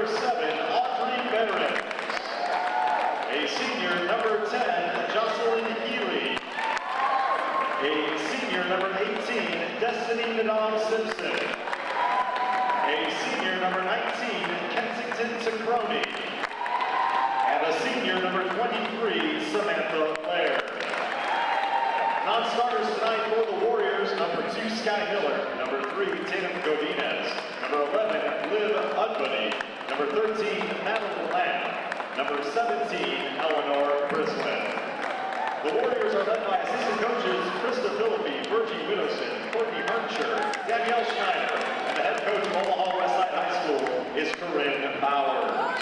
7, Audrey Barrett. A senior, number 10, Jocelyn Healy. A senior, number 18, Destiny Nadam Simpson. A senior, number 19, Kensington Tacroni. And a senior, number 23, Samantha Laird. Non-starters tonight for the Warriors, number 2, Sky Miller. Number 3, Tatum Godinez. Number 11, Liv Udbody. Number 13, Madeline Lamb. Number 17, Eleanor Brislin. The Warriors are led by assistant coaches Krista Philippi, Virgie Widdowson, Courtney Hernscher, Danielle Schneider, and the head coach of Omaha Westside High School is Corinne Bowers.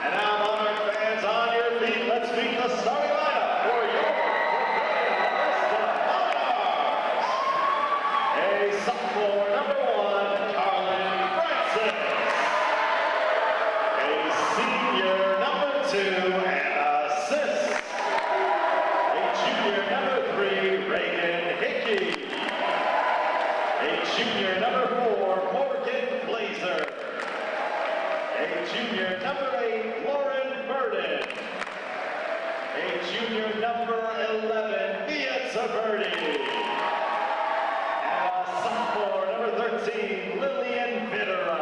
And now, Monarch fans, on your feet, let's meet the starting lineup for your Monarchs. A sophomore, number 1, Carlin Francis. A senior, number 2, Anna Sis. A junior, number 3, Reagan Hickey. A junior, number 4, Morgan Glazer. A junior, number 8, Lauren Burden. A junior, number 11, Mia Taverdi. And a sophomore, number 13, Lillian Videra.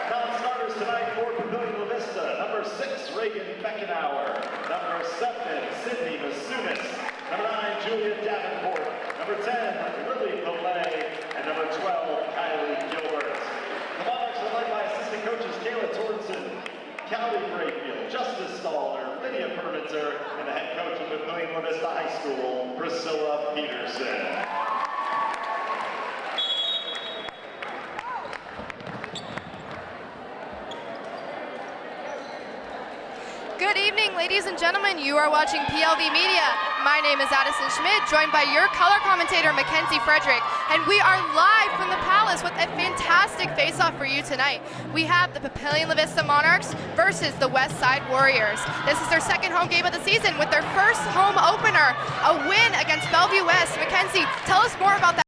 Non-starters tonight for Papillion La Vista, number 6, Reagan Beckenauer. Number 7, Sydney Masunis. Number 9, Julia Davenport. Number 10, Lily Millay. And number 12, Kylie Gilbert. The Monarchs are led by assistant coaches Kayla Tornson, Callie Brayfield, Justice Staller, Lydia Permitzer, and the head coach of Papillion La Vista High School, Priscilla Peterson. Good evening, ladies and gentlemen. You are watching PLV Media. My name is Addison Schmidt, joined by your color commentator, Mackenzie Frederick, and we are live from the Palace with a fantastic face-off for you tonight. We have the Papillion La Vista Monarchs versus the Westside Warriors. This is their second home game of the season with their first home opener, a win against Bellevue West. Mackenzie, tell us more about that.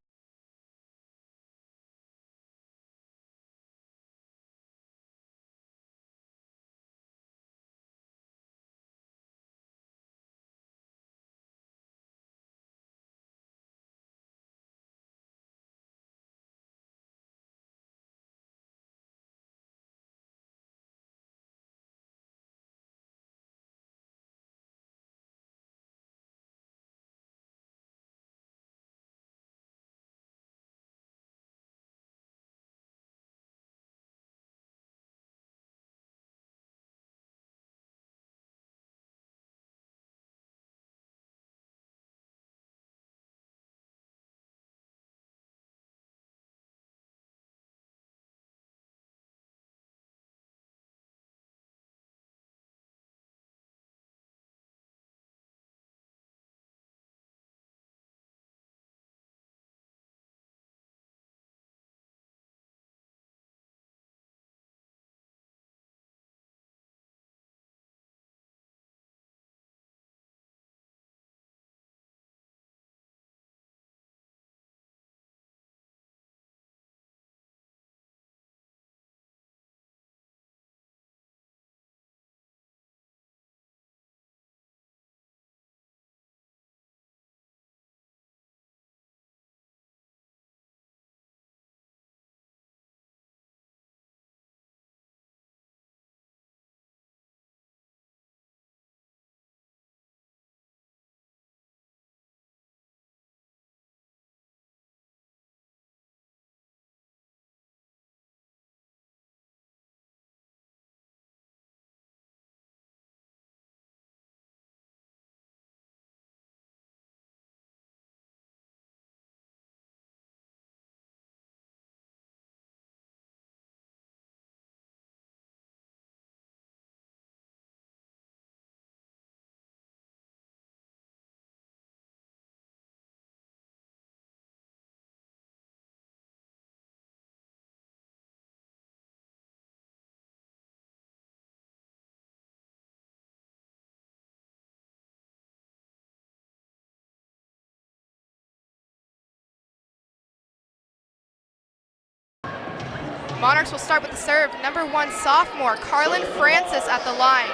Monarchs will start with the serve. Number 1 sophomore, Carlin Francis at the line.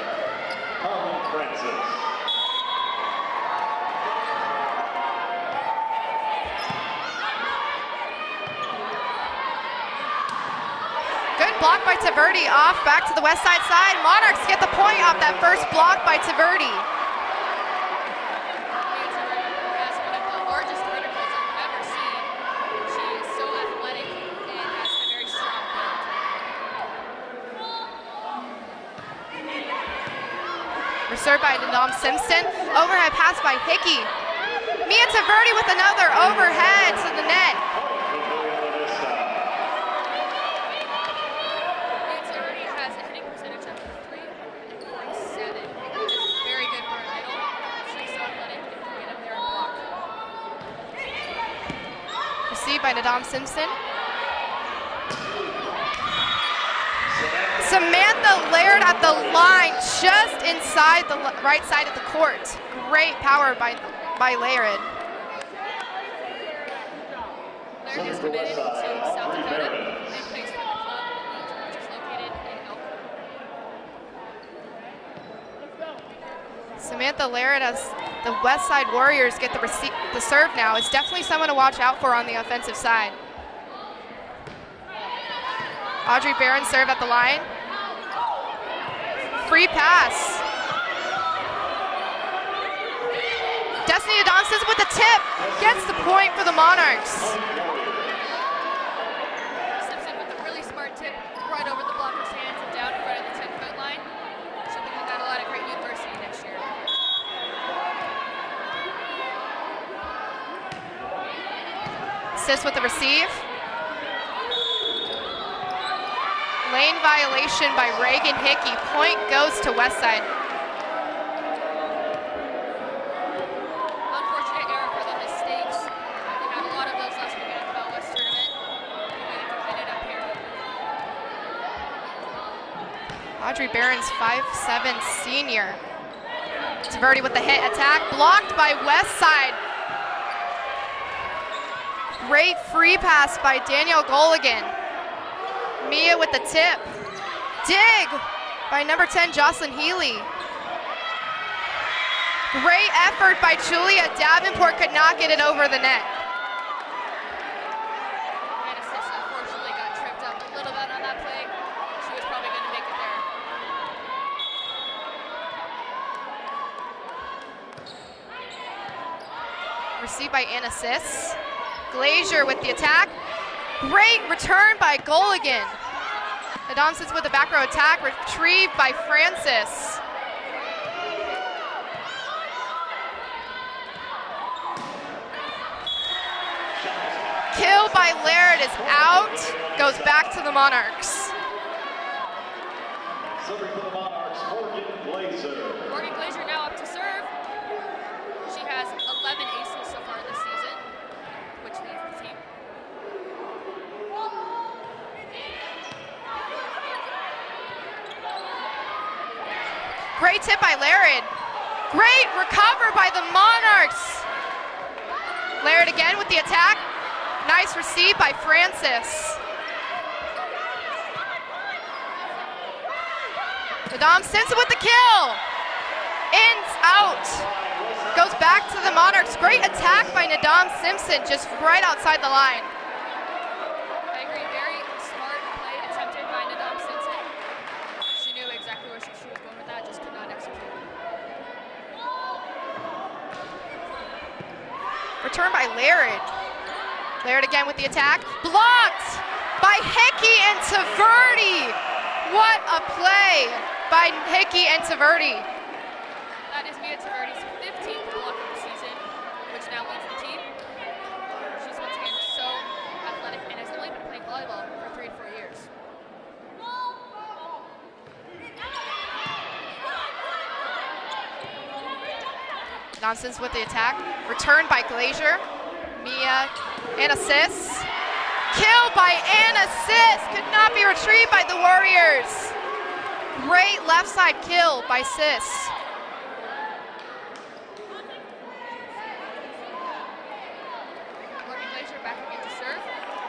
Carlin Francis. Good block by Taverdi, off back to the Westside side. Monarchs get the point off that first block by Taverdi. Has one of the largest verticals I've ever seen. She is so athletic and has a very strong build. Reserved by Nadam Simpson. Overhead pass by Hickey. Mia Taverdi with another overhead to the net. Papillion La Vista. Nancy already has a hitting percentage of 347, which is very good for a middle. She's so athletic and can get up there and block. Received by Nadam Simpson. Samantha Laird at the line, just inside the right side of the court. Great power by Laird. Laird is committed to South Dakota and plays for the club, which is located in Elkhorn. Samantha Laird, as the Westside Warriors get the serve now, is definitely someone to watch out for on the offensive side. Audrey Barron serve at the line. Free pass. Destiny Adamson with the tip, gets the point for the Monarchs. Simpson with a really smart tip right over the blocker's hands and down in front of the 10-foot line. She'll be looking at a lot of great university next year. Assist with the receive. Lane violation by Reagan Hickey. Point goes to Westside. Unfortunate error for the mistakes. We had a lot of those last weekend at the Bell West tournament. We need to clean it up here. Audrey Barron's 5'7" senior. Taverdi with the hit attack, blocked by Westside. Great free pass by Danielle Goligan. Mia with the tip. Dig by number 10, Jocelyn Healy. Great effort by Julia Davenport, could not get it over the net. And assist unfortunately got tripped up a little bit on that play. She was probably going to make it there. Received by Anna Sis. Glazier with the attack. Great return by Goligan. Adamsons with the back row attack, retrieved by Francis. Kill by Laird is out, goes back to the Monarchs. Serving for the Monarchs, Morgan Glazer. Morgan Glazier now up to serve. She has 11 aces so far this season, which leads the team. Great tip by Laird. Great recover by the Monarchs. Laird again with the attack. Nice receive by Francis. Nadam Simpson with the kill. Ins out. Goes back to the Monarchs. Great attack by Nadam Simpson, just right outside the line. I agree, very smart play attempted by Nadam Simpson. She knew exactly where she was going with that, just could not execute. Return by Laird. Laird again with the attack. Blocked by Hickey and Taverdi. What a play by Hickey and Taverdi. That is Mia Taverdi's 15th block of the season, which now leads the team. She's once again so athletic and has only been playing volleyball for 3 to 4 years. Nonsense with the attack. Return by Glazier. Mia and assist. Kill by Anna Sis. Could not be retrieved by the Warriors. Great left side kill by Sis. Morgan Glazier back again to serve.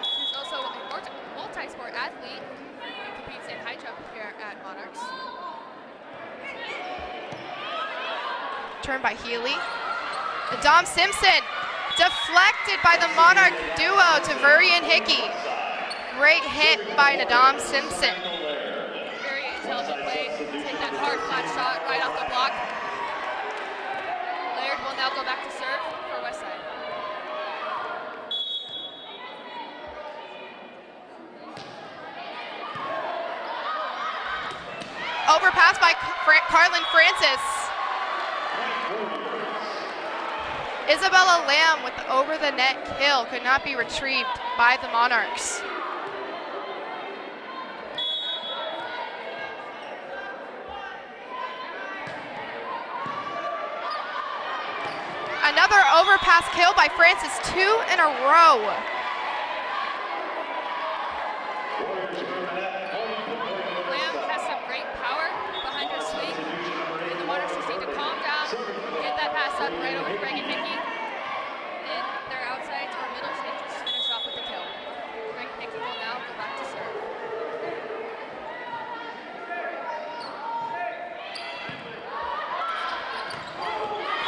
She's also a multi-sport athlete. Turn by Healy. Dom Simpson deflected by the Monarch duo to Vuri and Hickey. Great hit by Nadam Simpson. Very intelligent play to take that hard flat shot right off the block. Laird will now go back to serve for Westside. Overpass by Carlin Francis. Isabella Lamb with the over-the-net kill could not be retrieved by the Monarchs. Another overpass kill by Francis, 2 in a row. Lamb has some great power behind her sweep, and the Monarchs just need to calm down, get that pass up right over to Reagan Hickey, and their outsides or middles, and just finish off with the kill. Reagan Hickey will now go back to serve.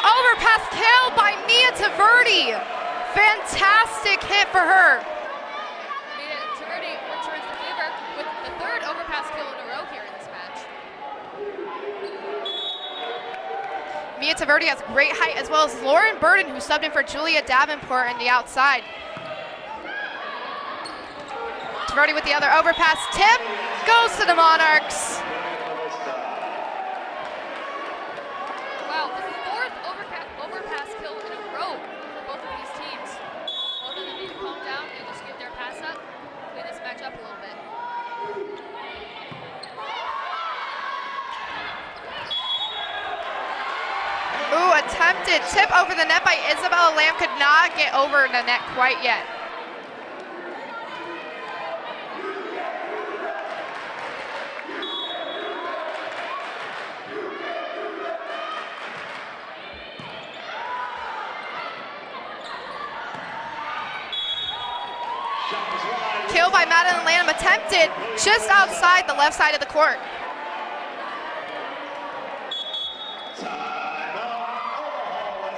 Overpass kill by Mia Taverdi. Fantastic hit for her. Mia Taverdi returns the favor with the third overpass kill in a row here in this match. Mia Taverdi has great height, as well as Lauren Burden, who subbed in for Julia Davenport on the outside. Taverdi with the other overpass. Tip goes to the Monarchs. Wow, the fourth overpass kill in a row for both of these teams. Both of them need to calm down and just get their pass up, clean this match up a little bit. Ooh, attempted tip over the net by Isabella Lamb, could not get over the net quite yet. Kill by Madeline Lamb, attempted just outside the left side of the court.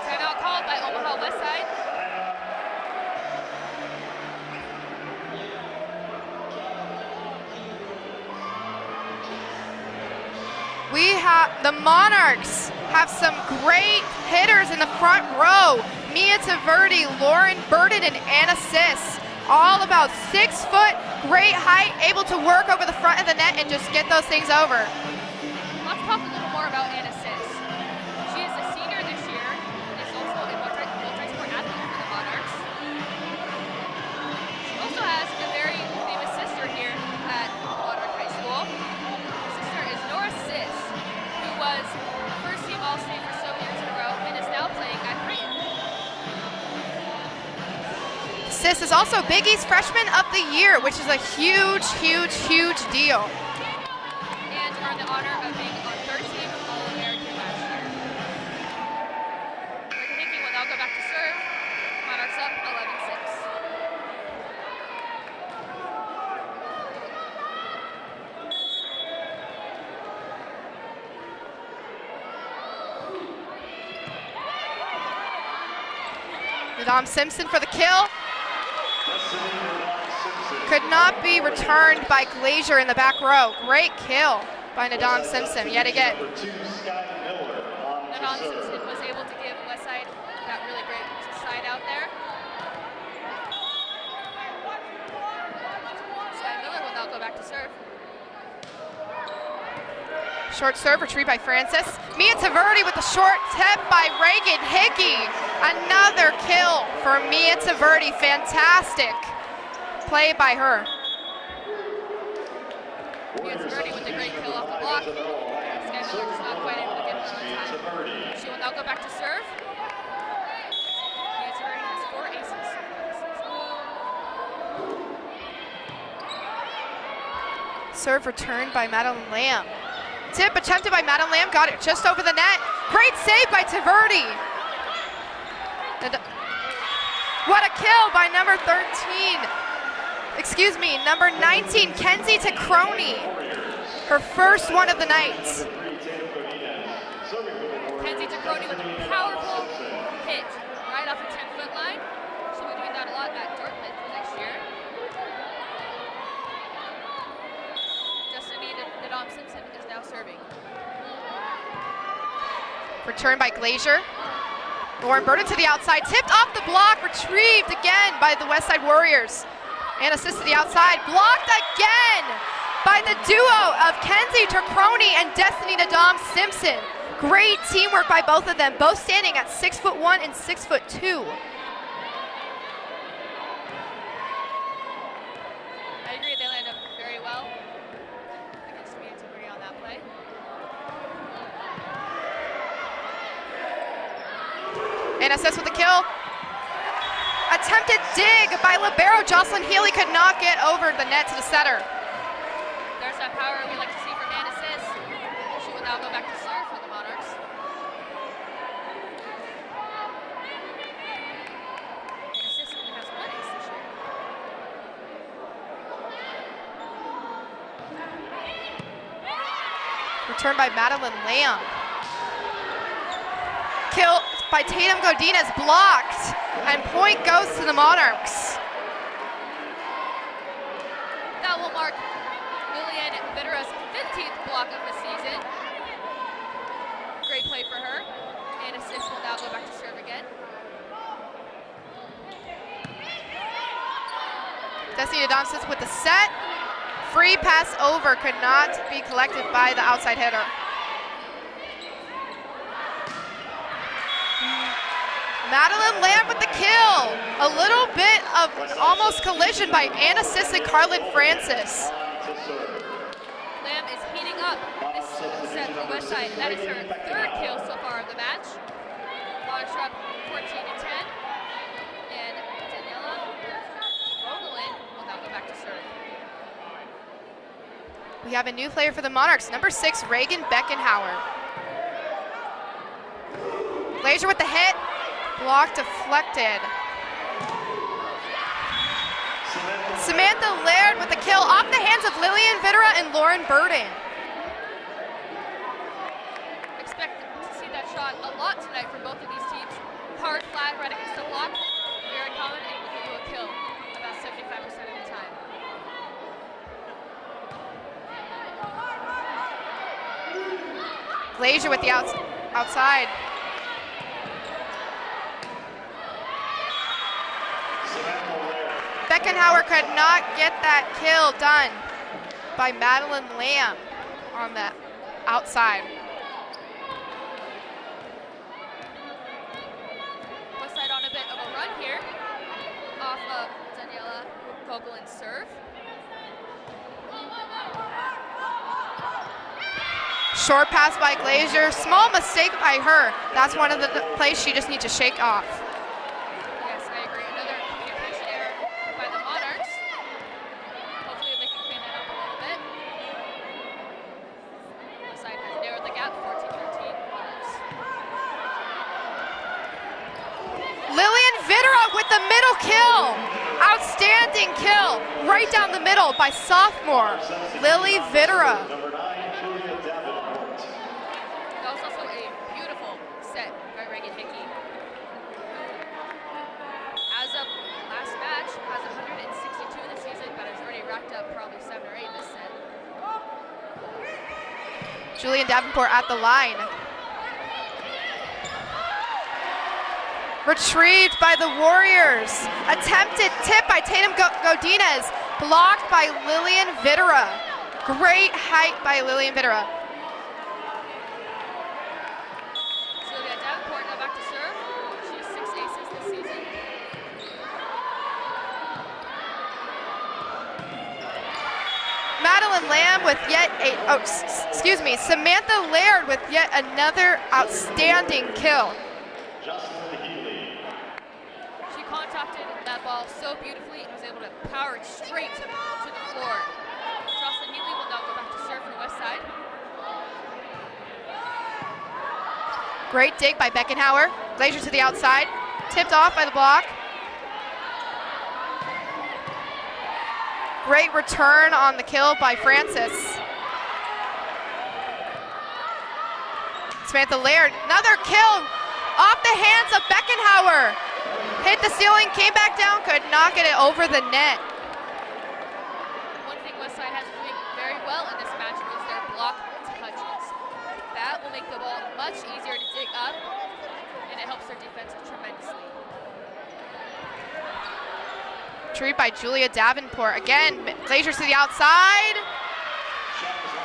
Timeout called by Omaha Westside. We have, the Monarchs have some great hitters in the front row. Mia Taverdi, Lauren Burden, and Anna Sis. All about 6 foot, great height, able to work over the front of the net and just get those things over. Let's talk a little more about Anna Sis. She is a senior this year and is also a multi-sport athlete for the Monarchs. She also has a very famous sister here at Monarch High School. Her sister is Nora Sis, who was first team All-State for so years in a row and is now playing at Creighton. Sis is also Big East Freshman of the Year, which is a huge, huge, huge deal. And earned the honor of being on third team All-American last year. Reagan Hickey will now go back to serve. Monarchs up 11-6. Nadam Simpson for the kill. Could not be returned by Glazier in the back row. Great kill by Nadam Simpson yet again. Nadam Simpson was able to give Westside that really great side out there. Sky Miller will now go back to serve. Short serve retrieved by Francis. Mia Taverdi with the short tip by Reagan Hickey. Another kill for Mia Taverdi. Fantastic play by her. Mia Taverdi with a great kill off the block. Sky Miller was not quite able to get one on time. She will now go back to serve. Mia Taverdi has 4 aces. Serve returned by Madeline Lamb. Tip attempted by Madeline Lamb, got it just over the net. Great save by Taverdi. What a kill by number 19, Kenzie Tacroni. Her first one of the night. Kenzie Mackenzie Takroni with a powerful hit right off the 10-foot line. She'll be doing that a lot at Dartmouth for next year. Destiny Nadam Simpson is now serving. Return by Glazier. Lauren Burden to the outside, tipped off the block, retrieved again by the Westside Warriors. And assist to the outside, blocked again by the duo of Kenzie Takroni and Destiny Nadam Simpson. Great teamwork by both of them, both standing at 6'1" and 6'2". I agree, they lined up very well against me and Takroni on that play. And assist with the kill. Attempted dig by libero Jocelyn Healy, could not get over the net to the setter. There's that power we like to see from Ann Assist. She will now go back to serve for the Monarchs. Ann Assist only has one ace this year. Return by Madeline Lamb. Kill by Tatum Godinez, blocked, and point goes to the Monarchs. That will mark Lillian Vittera's 15th block of the season. Great play for her. And Assist will now go back to serve again. Destiny Nadam sits with the set. Free pass over, could not be collected by the outside hitter. Madeline Lamb with the kill. A little bit of almost collision by Ann Assist and Carlin Francis. Lamb is heating up this set for Westside. That is her third kill so far of the match. Monarchs are up 14-10. And Daniela Rogelin will now go back to serve. We have a new player for the Monarchs, number 6, Reagan Beckenhauer. Glazier with the hit. Block deflected. Samantha Laird with the kill off the hands of Lillian Vittera and Lauren Burden. Expect to see that shot a lot tonight from both of these teams. Hard flat right against the block, very common, and will give you a kill about 75% of the time. Glazier with the outside. Beckenhauer could not get that kill done by Madeline Lamb on the outside. Westside on a bit of a run here off of Daniela Rogelin's serve. Short pass by Glazier, small mistake by her. That's one of the plays she just needs to shake off. Yes, I agree. Another communication error by the Monarchs. Hopefully they can clean that up a little bit. Westside has narrowed the gap, 14-13 Monarchs. Lillian Vittera with the middle kill. Outstanding kill right down the middle by sophomore Lily Vittera. Number 9, Julia Davenport. That was also a beautiful set by Reagan Hickey. As of last match, has 162 this season, but has already racked up probably 7 or 8 this set. Julian Davenport at the line. Retrieved by the Warriors. Attempted tip by Tatum Godinez. Blocked by Lillian Vittera. Great height by Lillian Vittera. Sylvia Davenport now back to serve. She has 6 aces this season. Madeline Lamb with yet Samantha Laird with yet another outstanding kill. Jocelyn Healy. She contacted that ball so beautifully and was able to power it straight to the floor. Jocelyn Healy will now go back to serve for Westside. Great dig by Beckenhauer. Glazier to the outside. Tipped off by the block. Great return on the kill by Francis. Samantha Laird. Another kill off the hands of Beckenhauer. Hit the ceiling, came back down, could not get it over the net. One thing Westside has been doing very well in this match is their block touches. That will make the ball much easier to dig up, and it helps their defense tremendously. Retrieved by Julia Davenport. Again, Glaziers to the outside.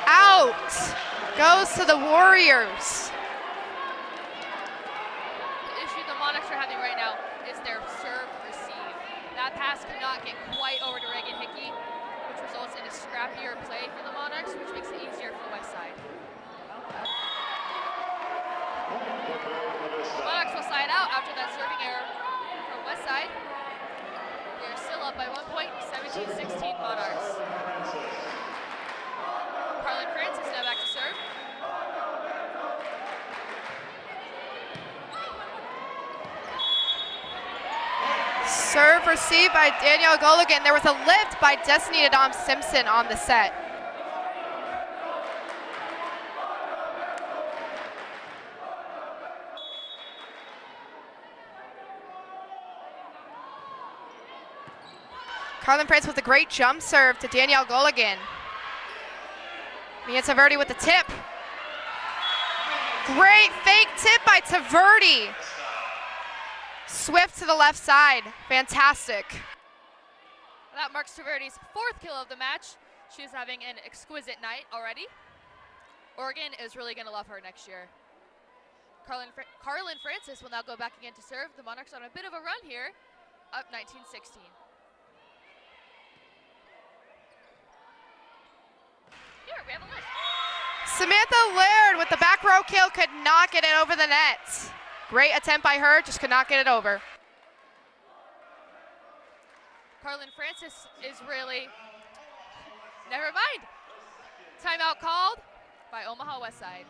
Out. Goes to the Warriors. The issue the Monarchs are having right now is their serve receive. That pass could not get quite over to Reagan Hickey, which results in a scrappier play for the Monarchs, which makes it easier for Westside. Monarchs will slide out after that serving error from Westside. We are still up by 1 point, 17-16 Monarchs. Carlin Francis now back to serve. Serve received by Danielle Goligan. There was a lift by Destiny Adam Simpson on the set. Carlin Francis with a great jump serve to Danielle Goligan. Mia Taverdi with the tip. Great fake tip by Taverdi. Swift to the left side. Fantastic. That marks Taverdi's 4th kill of the match. She's having an exquisite night already. Oregon is really going to love her next year. Carlin Francis will now go back again to serve. The Monarchs on a bit of a run here, up 19-16. Here, we have a list. Samantha Laird with the back row kill, could not get it over the net. Great attempt by her, just could not get it over. Carlin Francis is really, never mind. Timeout called by Omaha Westside.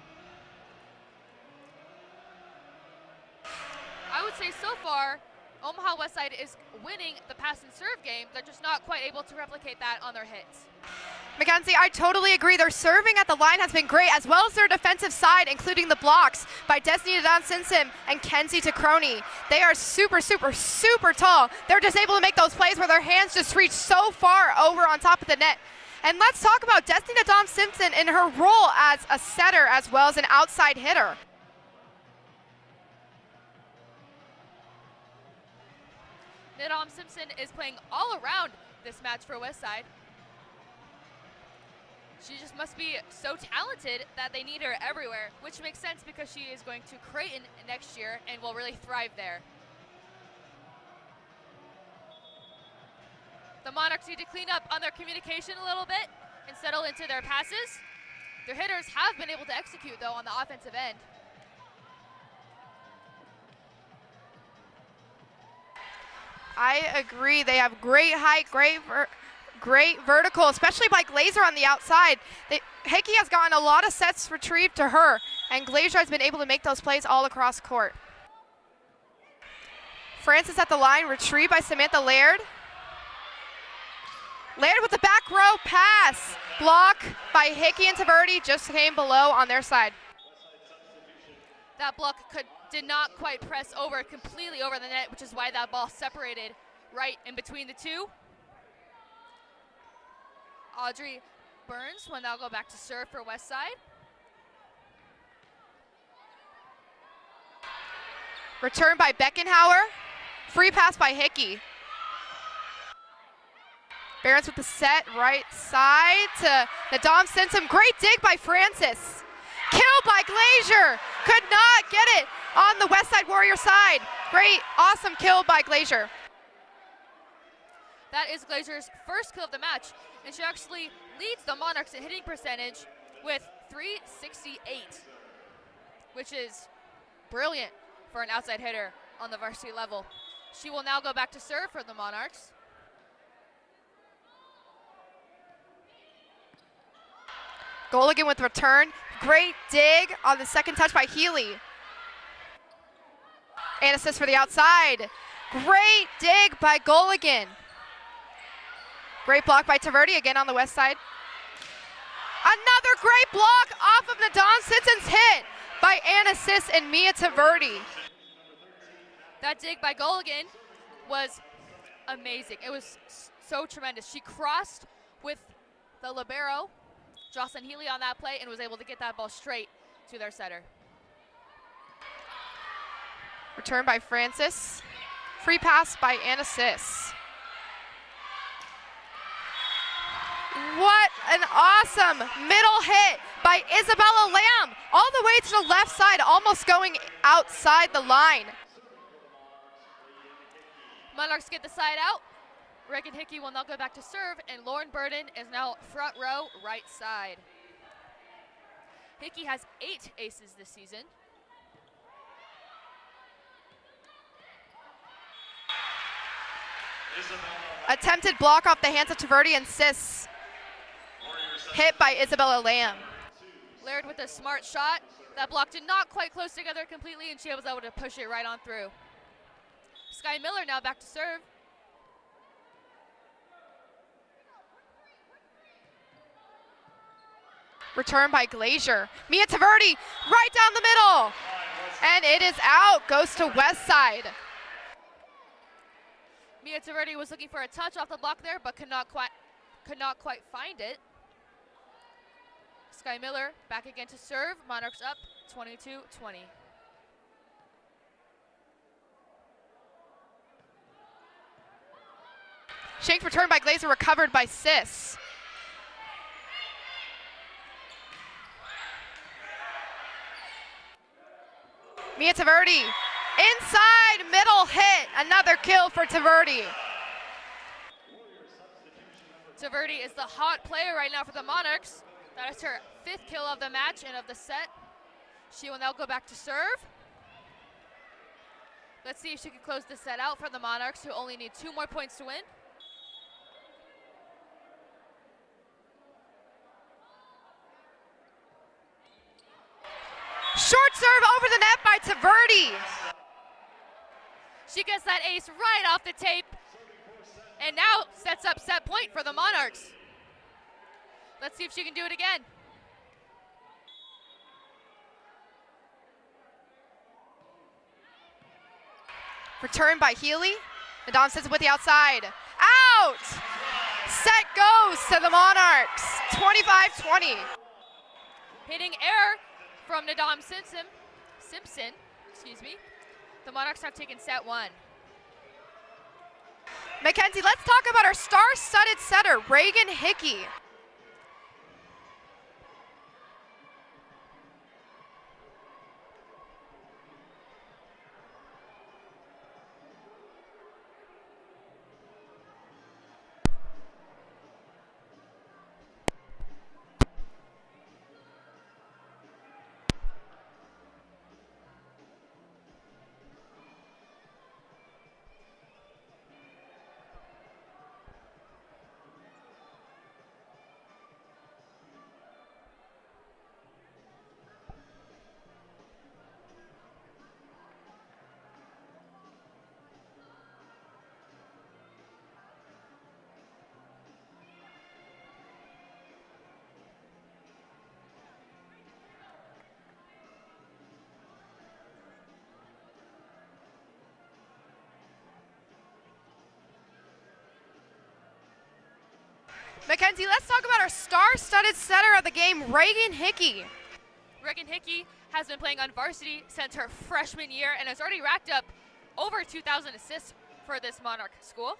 I would say so far, Omaha Westside is winning the pass and serve game. They're just not quite able to replicate that on their hits. Mackenzie, I totally agree. Their serving at the line has been great, as well as their defensive side, including the blocks by Destiny Don Simpson and Kenzie Tacroni. They are super, super, super tall. They're just able to make those plays where their hands just reach so far over on top of the net. And let's talk about Destiny Don Simpson in her role as a setter as well as an outside hitter. Nadam Simpson is playing all around this match for Westside. She just must be so talented that they need her everywhere, which makes sense because she is going to Creighton next year and will really thrive there. The Monarchs need to clean up on their communication a little bit and settle into their passes. Their hitters have been able to execute, though, on the offensive end. I agree. They have great height, great vertical, especially by Glazer on the outside. Hickey has gotten a lot of sets retrieved to her, and Glazer has been able to make those plays all across court. Francis at the line, retrieved by Samantha Laird. Laird with the back row pass. Block by Hickey and Taverdi, just came below on their side. That block did not quite press over completely over the net, which is why that ball separated right in between the two. Audrey Burns will now go back to serve for Westside. Return by Beckenhauer. Free pass by Hickey. Barons with the set, right side to Nadam Simpson. Great dig by Francis. Kill by Glazier. Could not get it on the Westside Warrior side. Great, awesome kill by Glazier. That is Glazier's first kill of the match, and she actually leads the Monarchs in hitting percentage with .368, which is brilliant for an outside hitter on the varsity level. She will now go back to serve for the Monarchs. Goligan with return. Great dig on the second touch by Healy. And assist for the outside. Great dig by Goligan. Great block by Taverdi again on the west side. Another great block off of Nadam Simpson's hit. by Anna Sis and Mia Taverdi. That dig by Gulligan was amazing. It was so tremendous. She crossed with the libero, Jocelyn Healy, on that play and was able to get that ball straight to their setter. Return by Francis. Free pass by Anna Sis. What an awesome middle hit by Isabella Lamb, all the way to the left side, almost going outside the line. Monarchs get the side out. Reagan Hickey will now go back to serve, and Lauren Burden is now front row, right side. Hickey has 8 aces this season. Attempted block off the hands of Taverdi and Sis. Hit by Isabella Lamb. Laird with a smart shot. That block did not quite close together completely, and she was able to push it right on through. Sky Miller now back to serve. Return by Glazier. Mia Taverdi right down the middle. And it is out, goes to Westside. Mia Taverdi was looking for a touch off the block there, but could not quite find it. Sky Miller back again to serve. Monarchs up 22-20. Shank return by Glazer, recovered by Sis. Mia Taverdi, inside, middle hit, another kill for Taverdi. Taverdi is the hot player right now for the Monarchs. That is her 5th kill of the match and of the set. She will now go back to serve. Let's see if she can close the set out for the Monarchs, who only need 2 more points to win. Short serve over the net by Taverdi. She gets that ace right off the tape and now sets up set point for the Monarchs. Let's see if she can do it again. Return by Healy. Nadam sends it with the outside. Out! Set goes to the Monarchs, 25-20. Hitting error from Nadam Simpson. The Monarchs have taken set 1. Mackenzie, let's talk about our star-studded setter, Reagan Hickey. Mackenzie, let's talk about our star-studded setter of the game, Reagan Hickey. Reagan Hickey has been playing on varsity since her freshman year and has already racked up over 2,000 assists for this Monarch school.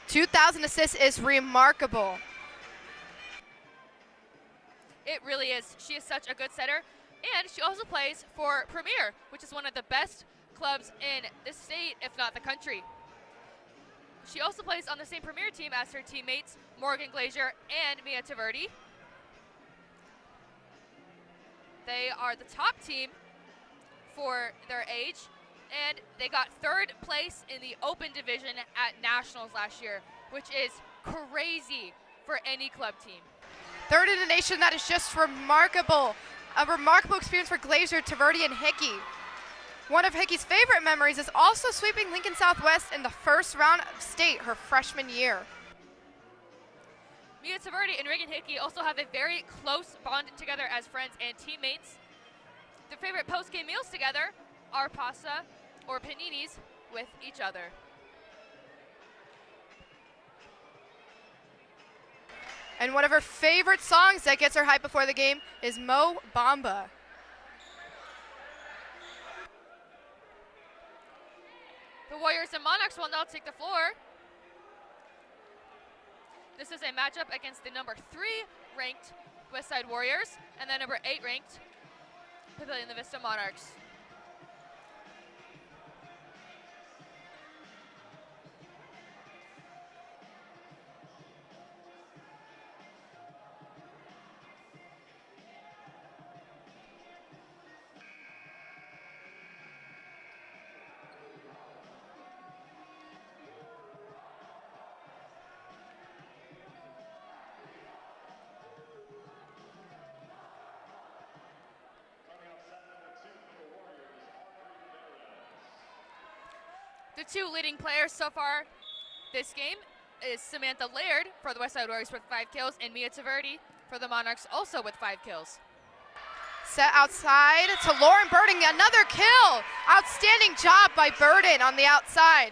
2,000 assists is remarkable. It really is. She is such a good setter, and she also plays for Premier, which is one of the best clubs in this state, if not the country. She also plays on the same Premier team as her teammates, Morgan Glazier and Mia Taverdi. They are the top team for their age, and they got 3rd place in the Open Division at Nationals last year, which is crazy for any club team. 3rd in the nation, that is just remarkable. A remarkable experience for Glazier, Taverdi, and Hickey. One of Hickey's favorite memories is also sweeping Lincoln Southwest in the first round of state her freshman year. Mia Taverdi and Reagan Hickey also have a very close bond together as friends and teammates. their favorite post-game meals together are pasta or paninis with each other. And one of her favorite songs that gets her hyped before the game is Mo Bamba. The Warriors and Monarchs will now take the floor. This is a matchup against the number 3 ranked Westside Warriors and the number 8 ranked Papillion La Vista Monarchs. The two leading players so far this game is Samantha Laird for the Westside Warriors with 5 kills and Mia Taverdi for the Monarchs also with 5 kills. Set outside to Lauren Burden, another kill. Outstanding job by Burden on the outside.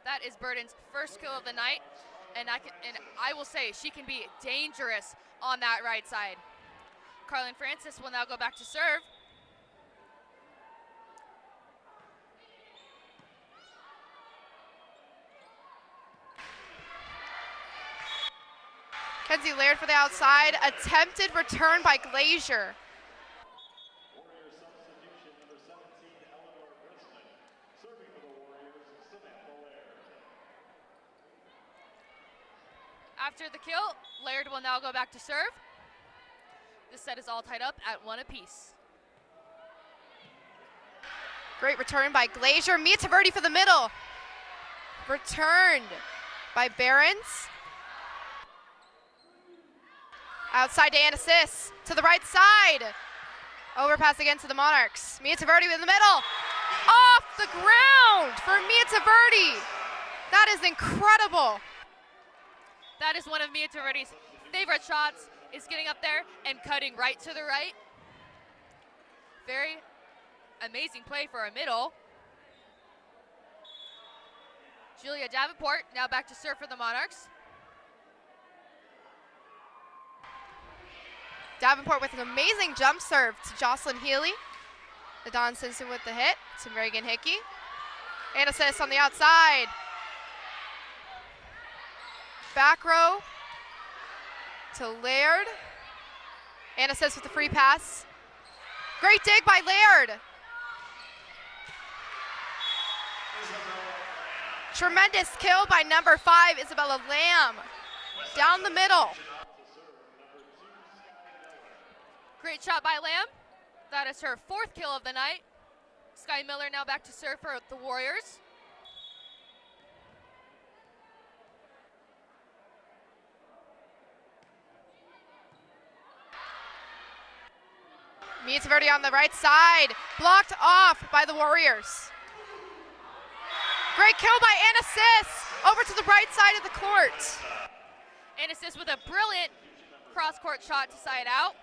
That is Burden's first kill of the night, and I will say she can be dangerous on that right side. Carlin Francis will now go back to serve. Kenzie Laird for the outside, attempted return by Glazier. Warriors substitution number 17, Eleanor Brisman. Serving for the Warriors, Samantha Laird. After the kill, Laird will now go back to serve. This set is all tied up at 1 apiece. Great return by Glazier. Mia Taverdi for the middle. Returned by Behrens. Outside to Anasis, to the right side. Overpass again to the Monarchs. Mia Taverdi in the middle. Off the ground for Mia Taverdi. That is incredible. That is one of Mia Taverdi's favorite shots, is getting up there and cutting right to the right. Very amazing play for a middle. Julia Davenport now back to serve for the Monarchs. Davenport with an amazing jump serve to Jocelyn Healy. Nadon Simpson with the hit to Reagan Hickey. And assist on the outside. Back row to Laird. And assist with the free pass. Great dig by Laird. Tremendous kill by number 5, Isabella Lamb. Down the middle. Great shot by Lamb. That is her 4th kill of the night. Sky Miller now back to serve for the Warriors. Mia Taverdi on the right side, blocked off by the Warriors. Great kill by Anasis, over to the right side of the court. Anasis with a brilliant cross-court shot to side out.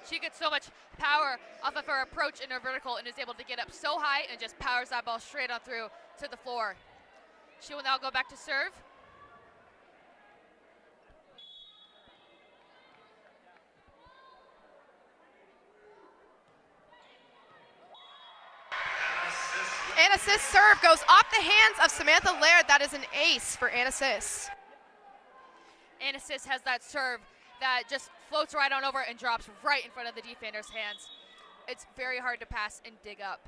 She gets so much power off of her approach in her vertical and is able to get up so high and just powers that ball straight on through to the floor. She will now go back to serve. Anasis serve goes off the hands of Samantha Laird. That is an ace for Anasis. Anasis has that serve that just floats right on over and drops right in front of the defender's hands. It's very hard to pass and dig up.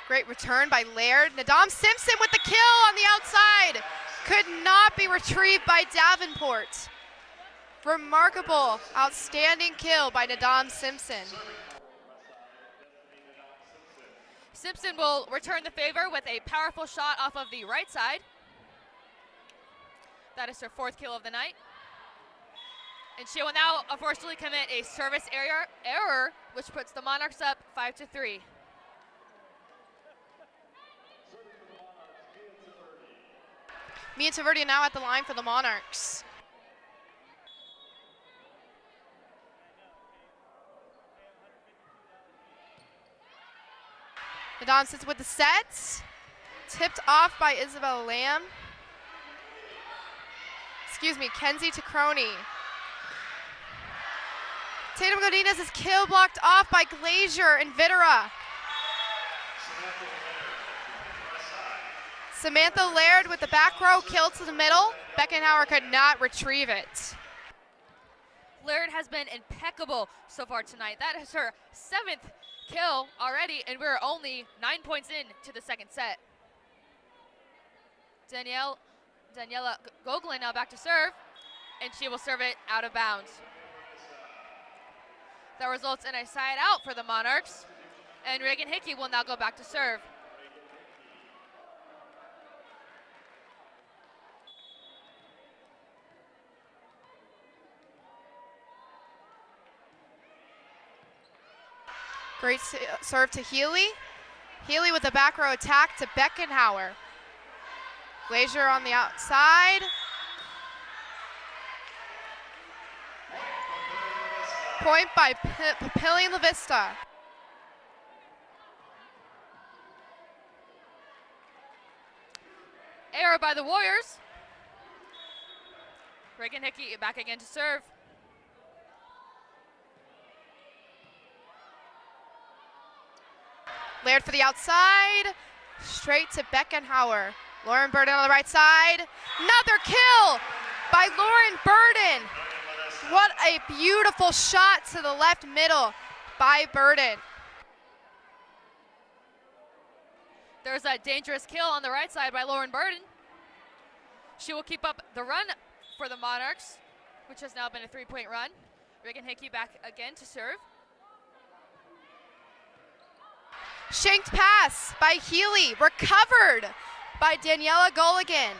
Great return by Laird. Nadam Simpson with the kill on the outside. Could not be retrieved by Davenport. Remarkable, outstanding kill by Nadam Simpson. Simpson will return the favor with a powerful shot off of the right side. That is her 4th kill of the night. And she will now unfortunately commit a service error, which puts the Monarchs up 5-3. Mia Taverdi now at the line for the Monarchs. Madame sits with the set. Tipped off by Isabella Lamb. Excuse me, Kenzie Tacroni. Tatum Godinez is kill blocked off by Glazier and Vitera. Samantha Laird with the back row kill to the middle. Beckenhauer could not retrieve it. Laird has been impeccable so far tonight. That is her 7th kill already, and we're only 9 points in to the second set. Daniela Goglin now back to serve, and she will serve it out of bounds. That results in a side out for the Monarchs, and Reagan Hickey will now go back to serve. Great serve to Healy. Healy with the back row attack to Beckenhauer. Glazier on the outside. Point by Papillion La Vista. Error by the Warriors. Reagan Hickey back again to serve. Laird for the outside, straight to Beckenhauer. Lauren Burden on the right side. Another kill by Lauren Burden. What a beautiful shot to the left middle by Burden. There's a dangerous kill on the right side by Lauren Burden. She will keep up the run for the Monarchs, which has now been a 3-point run. Reagan Hickey back again to serve. Shanked pass by Healy, recovered by Daniela Goligan.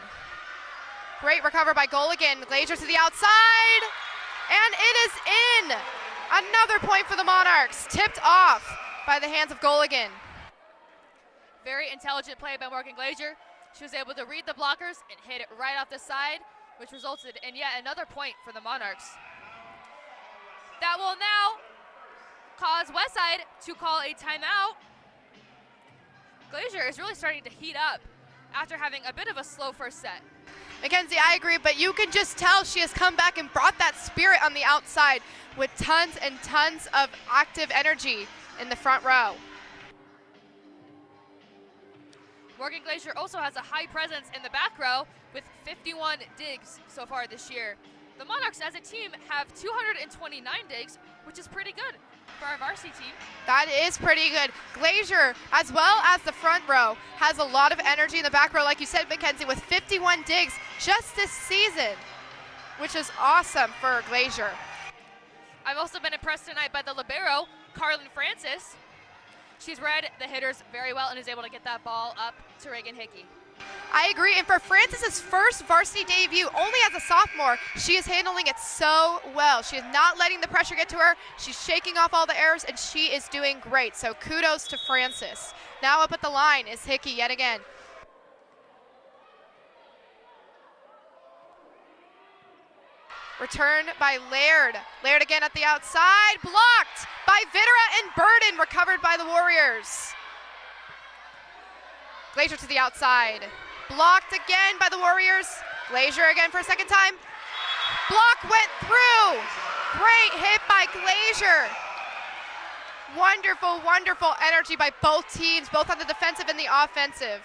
Great recover by Goligan. Glazier to the outside, and it is in. Another point for the Monarchs, tipped off by the hands of Goligan. Very intelligent play by Morgan Glazier. She was able to read the blockers and hit it right off the side, which resulted in yet another point for the Monarchs. That will now cause Westside to call a timeout. Glazier is really starting to heat up after having a bit of a slow first set. Mackenzie, I agree, but you can just tell she has come back and brought that spirit on the outside with tons and tons of active energy in the front row. Morgan Glazier also has a high presence in the back row with 51 digs so far this year. The Monarchs as a team have 229 digs, which is pretty good for our varsity team. That is pretty good. Glazier, as well as the front row, has a lot of energy in the back row, like you said, Mackenzie, with 51 digs just this season, which is awesome for Glazier. I've also been impressed tonight by the libero, Carlin Francis. She's read the hitters very well and is able to get that ball up to Reagan Hickey. I agree, and for Francis's first varsity debut, only as a sophomore, she is handling it so well. She is not letting the pressure get to her. She's shaking off all the errors, and she is doing great. So kudos to Francis. Now up at the line is Hickey yet again. Return by Laird. Laird again at the outside, blocked by Vitera and Burden, recovered by the Warriors. Glazier to the outside. Blocked again by the Warriors. Glazier again for a second time. Block went through. Great hit by Glazier. Wonderful, wonderful energy by both teams, both on the defensive and the offensive.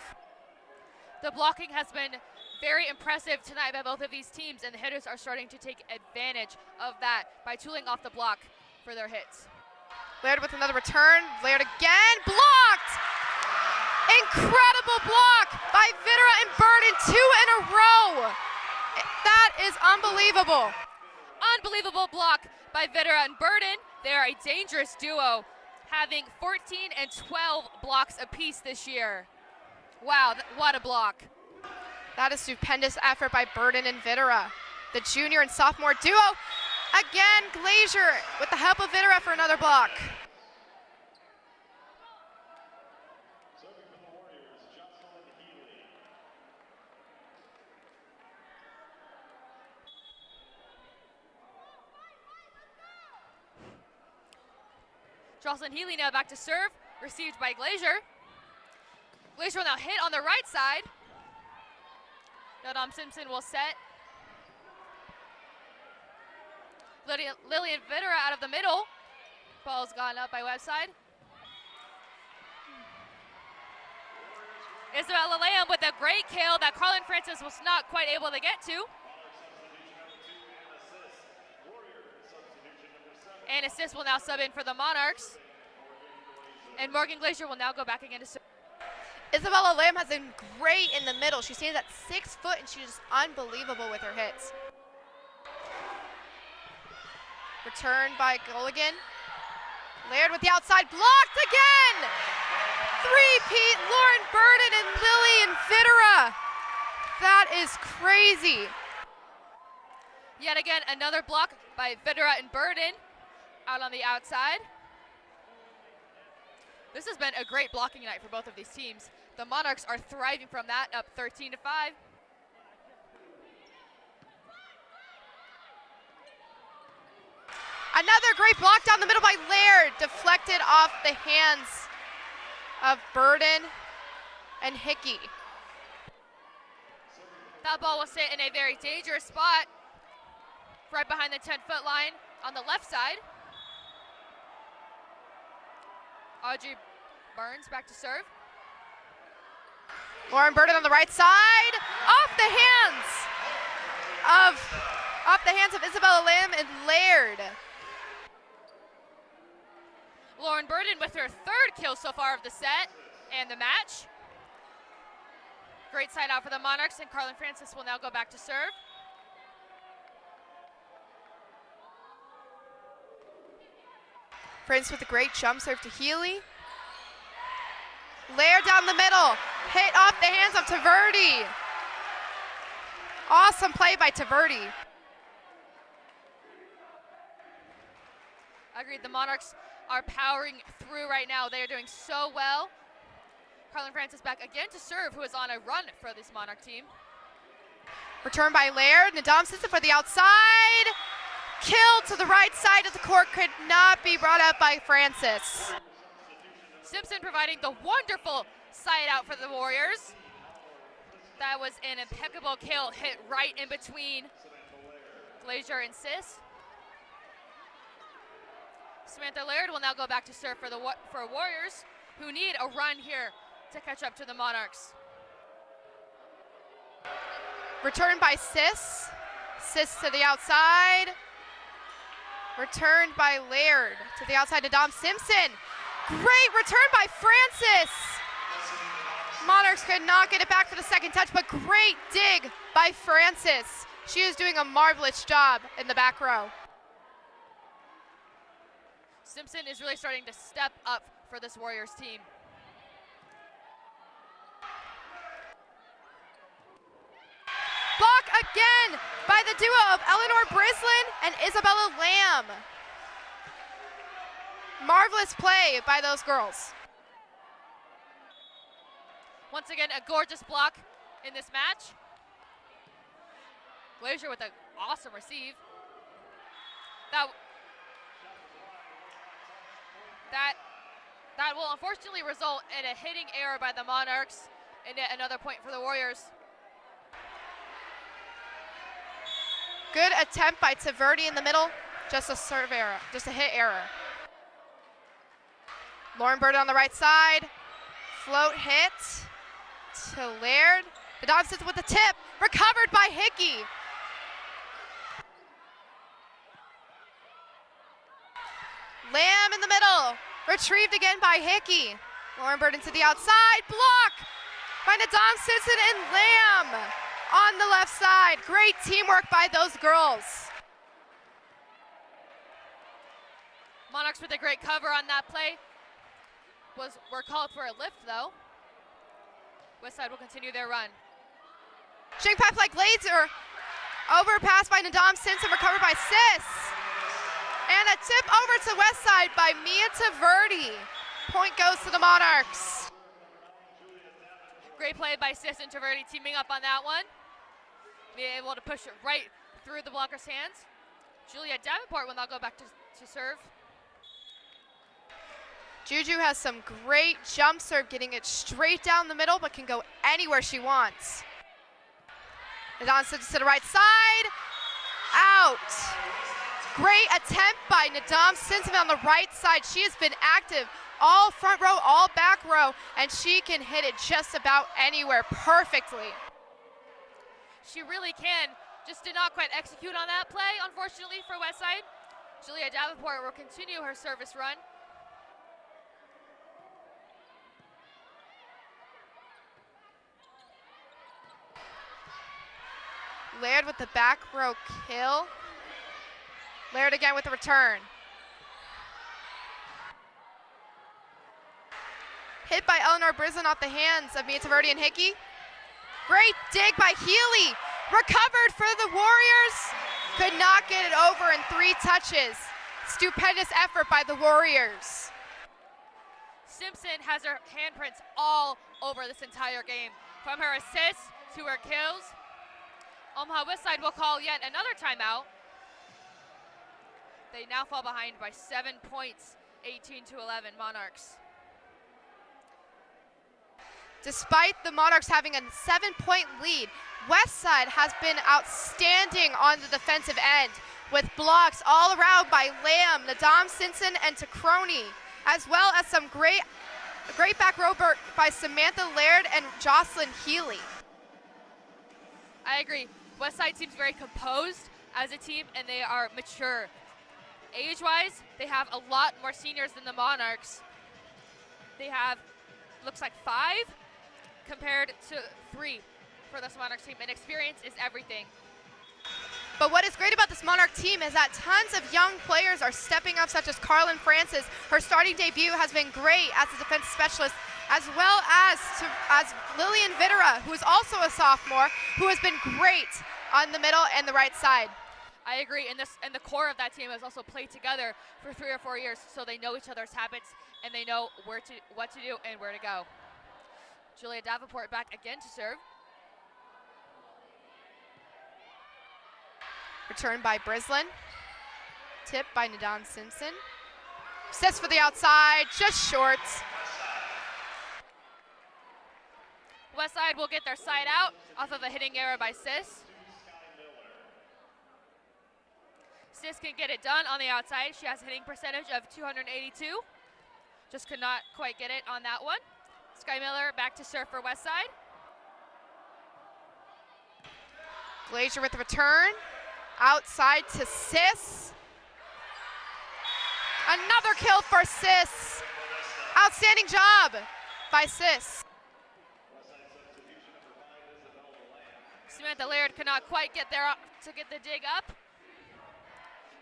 The blocking has been very impressive tonight by both of these teams, and the hitters are starting to take advantage of that by tooling off the block for their hits. Laird with another return. Laird again. Blocked! Incredible block by Vitera and Burden, 2 in a row. That is unbelievable. Unbelievable block by Vitera and Burden. They are a dangerous duo, having 14 and 12 blocks apiece this year. Wow, what a block. That is stupendous effort by Burden and Vitera. The junior and sophomore duo. Again, Glazier with the help of Vitera for another block. Jocelyn Healy now back to serve, received by Glazier. Glacier will now hit on the right side. Nadam Simpson will set. Lillian Vittera out of the middle. Ball's gone up by Westside. Isabella Lamb with a great kill that Carlin Francis was not quite able to get to. And assist will now sub in for the Monarchs. And Morgan Glacier will now go back again to serve. Isabella Lamb has been great in the middle. She stands at 6 foot and she's just unbelievable with her hits. Return by Gulligan. Laird with the outside, blocked again! Three-peat, Lauren Burden and Lillian Vittera. That is crazy. Yet again, another block by Vittera and Burden out on the outside. This has been a great blocking night for both of these teams. The Monarchs are thriving from that, up 13-5. Another great block down the middle by Laird, deflected off the hands of Burden and Hickey. That ball will sit in a very dangerous spot, right behind the 10-foot line on the left side. Audrey Burns back to serve. Lauren Burden on the right side, off the hands of Isabella Lamb and Laird. Lauren Burden with her third kill so far of the set and the match. Great side out for the Monarchs, and Carlin Francis will now go back to serve. Prince with a great jump serve to Healy. Laird down the middle, hit off the hands of Taverdi. Awesome play by Taverdi. Agreed, the Monarchs are powering through right now. They are doing so well. Carlin Francis back again to serve, who is on a run for this Monarch team. Return by Laird, Nadam Simpson for the outside. Kill to the right side of the court, could not be brought up by Francis. Simpson providing the wonderful side out for the Warriors. That was an impeccable kill, hit right in between Glacier and Sis. Samantha Laird will now go back to serve for Warriors, who need a run here to catch up to the Monarchs. Return by Sis. Sis to the outside. Returned by Laird to the outside to Dom Simpson. Great return by Francis. Monarchs could not get it back for the second touch, but great dig by Francis. She is doing a marvelous job in the back row. Simpson is really starting to step up for this Warriors team. Block again by the duo of Eleanor Brislin and Isabella Lamb. Marvelous play by those girls. Once again, a gorgeous block in this match. Glacier with an awesome receive. That will unfortunately result in a hitting error by the Monarchs, and yet another point for the Warriors. Good attempt by Taverdi in the middle, just a serve error, just a hit error. Lauren Burden on the right side, float hit to Laird. The Dom sits with the tip, recovered by Hickey. Lamb in the middle, retrieved again by Hickey. Lauren Burden to the outside, block by Nadam Simpson and Lamb on the left side. Great teamwork by those girls. Monarchs with a great cover on that play. Were called for a lift though. Westside will continue their run. Shake pass by Glazer, overpass by Nadam Simpson, recovered by Sis. And a tip over to Westside by Mia Taverdi. Point goes to the Monarchs. Great play by Sis and Taverdi teaming up on that one. Being able to push it right through the blocker's hands. Julia Davenport will now go back to serve. Juju has some great jump serve, getting it straight down the middle, but can go anywhere she wants. Nadam Simpson to the right side, out. Great attempt by Nadam Simpson on the right side. She has been active all front row, all back row, and she can hit it just about anywhere perfectly. She really can. Just did not quite execute on that play, unfortunately, for Westside. Julia Davenport will continue her service run. Laird with the back row kill. Laird again with the return. Hit by Eleanor Brislin off the hands of Mia Taverdi and Hickey. Great dig by Healy. Recovered for the Warriors. Could not get it over in 3 touches. Stupendous effort by the Warriors. Simpson has her handprints all over this entire game. From her assists to her kills. Omaha Westside will call yet another timeout. They now fall behind by 7 points, 18-11 Monarchs. Despite the Monarchs having a 7-point lead, Westside has been outstanding on the defensive end with blocks all around by Lamb, Nadam Simpson, and Tacroni, as well as some great back row work by Samantha Laird and Jocelyn Healy. I agree. Westside seems very composed as a team, and they are mature. Age-wise, they have a lot more seniors than the Monarchs. They have, looks like 5 compared to 3 for this Monarchs team, and experience is everything. But what is great about this Monarch team is that tons of young players are stepping up, such as Carlin Francis. Her starting debut has been great as a defensive specialist, as well as Lillian Vitera, who is also a sophomore, who has been great on the middle and the right side. I agree, and the core of that team has also played together for 3 or 4 years, so they know each other's habits and they know what to do and where to go. Julia Davenport back again to serve. Return by Brislin. Tip by Nadam Simpson. Sets for the outside, just short. Westside will get their side out off of a hitting error by Sis. Sis can get it done on the outside. She has a hitting percentage of 282. Just could not quite get it on that one. Sky Miller back to serve for Westside. Glazier with the return. Outside to Sis. Another kill for Sis. Outstanding job by Sis. Samantha Laird could not quite get there to get the dig up.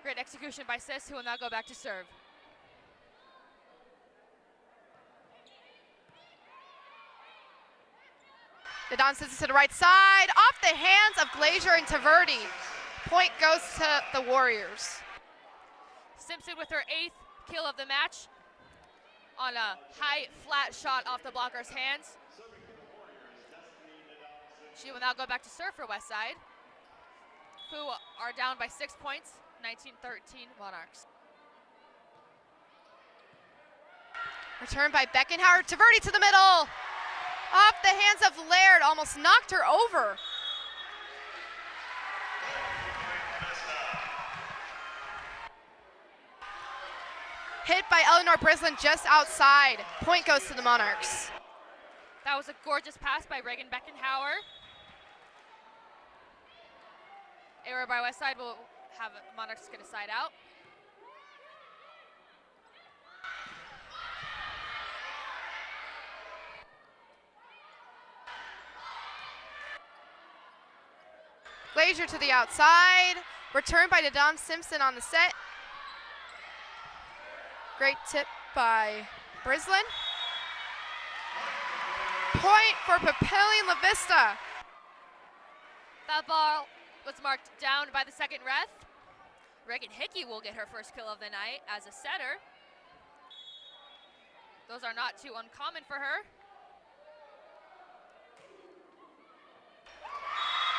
Great execution by Sis, who will now go back to serve. Nadam Simpson to the right side, off the hands of Glazier and Taverdi. Point goes to the Warriors. Simpson with her 8th kill of the match on a high flat shot off the blocker's hands. She will now go back to serve for Westside, who are down by 6 points, 19-13 Monarchs. Return by Beckenhauer, Taverdi to the middle. Off the hands of Laird, almost knocked her over. Hit by Eleanor Brislin just outside. Point goes to the Monarchs. That was a gorgeous pass by Reagan Beckenhauer. Error by Westside will have Monarchs get a side out. Glazier to the outside. Return by Nadam Simpson on the set. Great tip by Brislin. Point for Papillion La Vista. That ball was marked down by the second ref. Reagan Hickey will get her first kill of the night as a setter. Those are not too uncommon for her.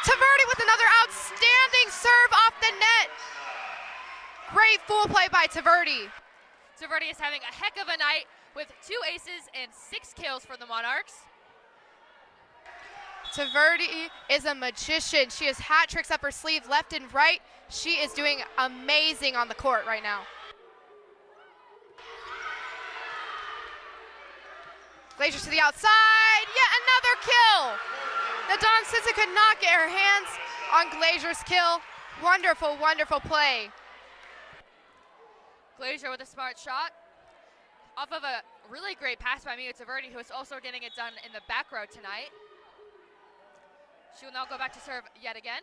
Taverdi with another outstanding serve off the net. Great full play by Taverdi. Taverdi is having a heck of a night with 2 aces and 6 kills for the Monarchs. Taverdi is a magician. She has hat tricks up her sleeve left and right. She is doing amazing on the court right now. Glazier to the outside, yet another kill. Nadam Simpson could not get her hands on Glazier's kill. Wonderful, wonderful play. Glazier with a smart shot off of a really great pass by Mia Taverdi, who is also getting it done in the back row tonight. She will now go back to serve yet again.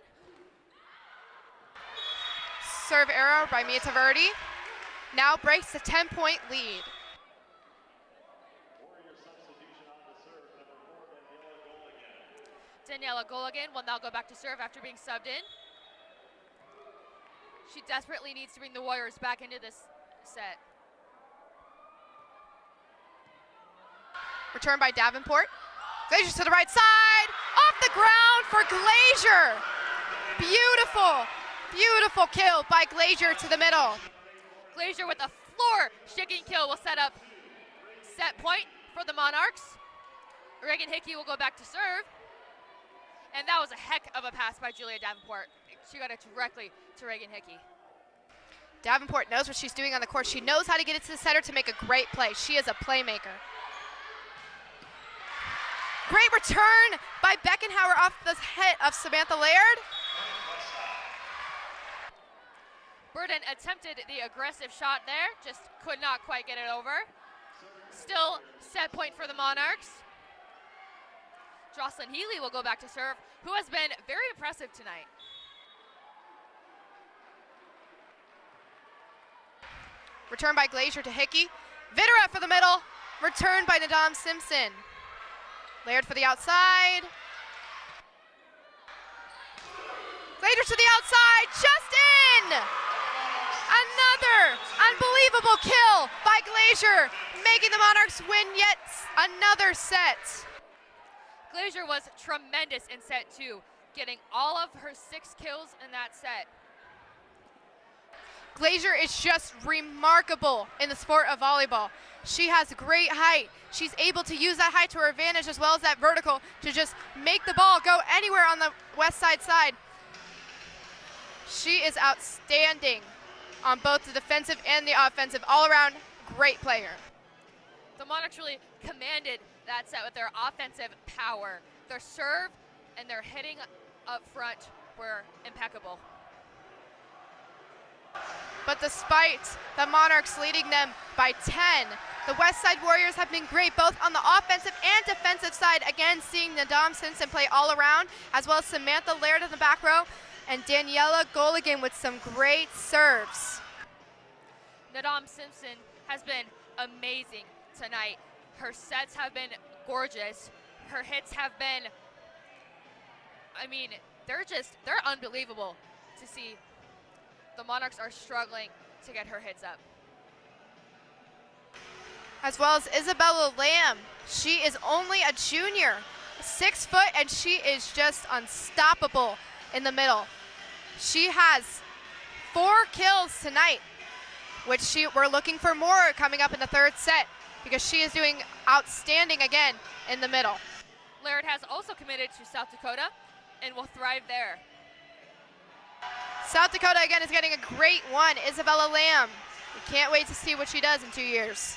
Serve error by Mia Taverdi. Now breaks the 10-point lead. Daniela Goligan will now go back to serve after being subbed in. She desperately needs to bring the Warriors back into this set. Return by Davenport. Glazier to the right side. Off the ground for Glazier. Beautiful, beautiful kill by Glazier to the middle. Glazier with a floor-shaking kill will set up set point for the Monarchs. Reagan Hickey will go back to serve. And that was a heck of a pass by Julia Davenport. She got it directly to Reagan Hickey. Davenport knows what she's doing on the court. She knows how to get it to the center to make a great play. She is a playmaker. Great return by Beckenhauer off the hit of Samantha Laird. Burden attempted the aggressive shot there, just could not quite get it over. Still set point for the Monarchs. Jocelyn Healy will go back to serve, who has been very impressive tonight. Return by Glazier to Hickey. Vittera for the middle. Return by Nadam Simpson. Laird for the outside. Glazier to the outside, just in! Another unbelievable kill by Glazier, making the Monarchs win yet another set. Glazier was tremendous in set 2, getting all of her 6 kills in that set. Glazier is just remarkable in the sport of volleyball. She has great height. She's able to use that height to her advantage as well as that vertical to just make the ball go anywhere on the Westside side. She is outstanding on both the defensive and the offensive. All around, great player. The Monarchs really commanded that set with their offensive power. Their serve and their hitting up front were impeccable. But despite the Monarchs leading them by 10, the Westside Warriors have been great both on the offensive and defensive side. Again, seeing Nadam Simpson play all around, as well as Samantha Laird in the back row, and Daniela Goligan with some great serves. Nadam Simpson has been amazing tonight. Her sets have been gorgeous. Her hits have been, I mean, they're unbelievable to see. The Monarchs are struggling to get her hits up. As well as Isabella Lamb. She is only a junior, 6 foot, and she is just unstoppable in the middle. She has 4 kills tonight, which we're looking for more coming up in the third set because she is doing outstanding again in the middle. Laird has also committed to South Dakota and will thrive there. South Dakota again is getting a great one, Isabella Lamb. We can't wait to see what she does in 2 years.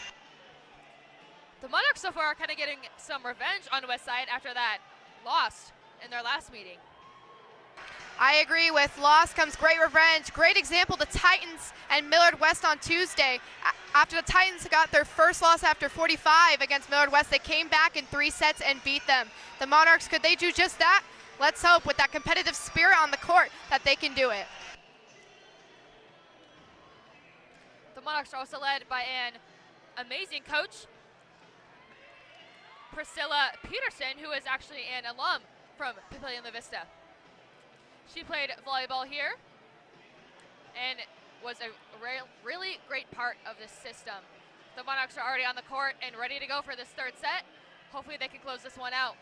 The Monarchs so far are kind of getting some revenge on Westside after that loss in their last meeting. I agree. With loss comes great revenge. Great example, the Titans and Millard West on Tuesday. After the Titans got their first loss after 45 against Millard West, they came back in 3 sets and beat them. The Monarchs, could they do just that? Let's hope with that competitive spirit on the court that they can do it. The Monarchs are also led by an amazing coach, Priscilla Peterson, who is actually an alum from Papillion La Vista. She played volleyball here and was a really great part of this system. The Monarchs are already on the court and ready to go for this third set. Hopefully they can close this one out.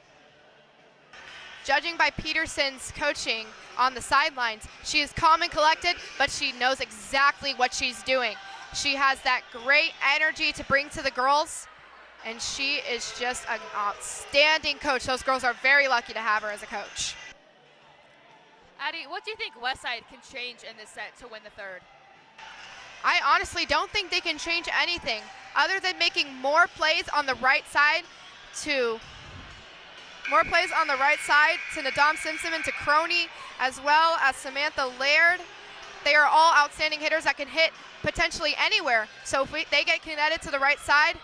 Judging by Peterson's coaching on the sidelines, she is calm and collected, but she knows exactly what she's doing. She has that great energy to bring to the girls, And she is just an outstanding coach. Those girls are very lucky to have her as a coach. Addie, what do you think Westside can change in this set to win the third? I honestly don't think they can change anything other than making more plays on the right side to Nadam Simpson and to Crony, as well as Samantha Laird. They are all outstanding hitters that can hit potentially anywhere. So if they get connected to the right side,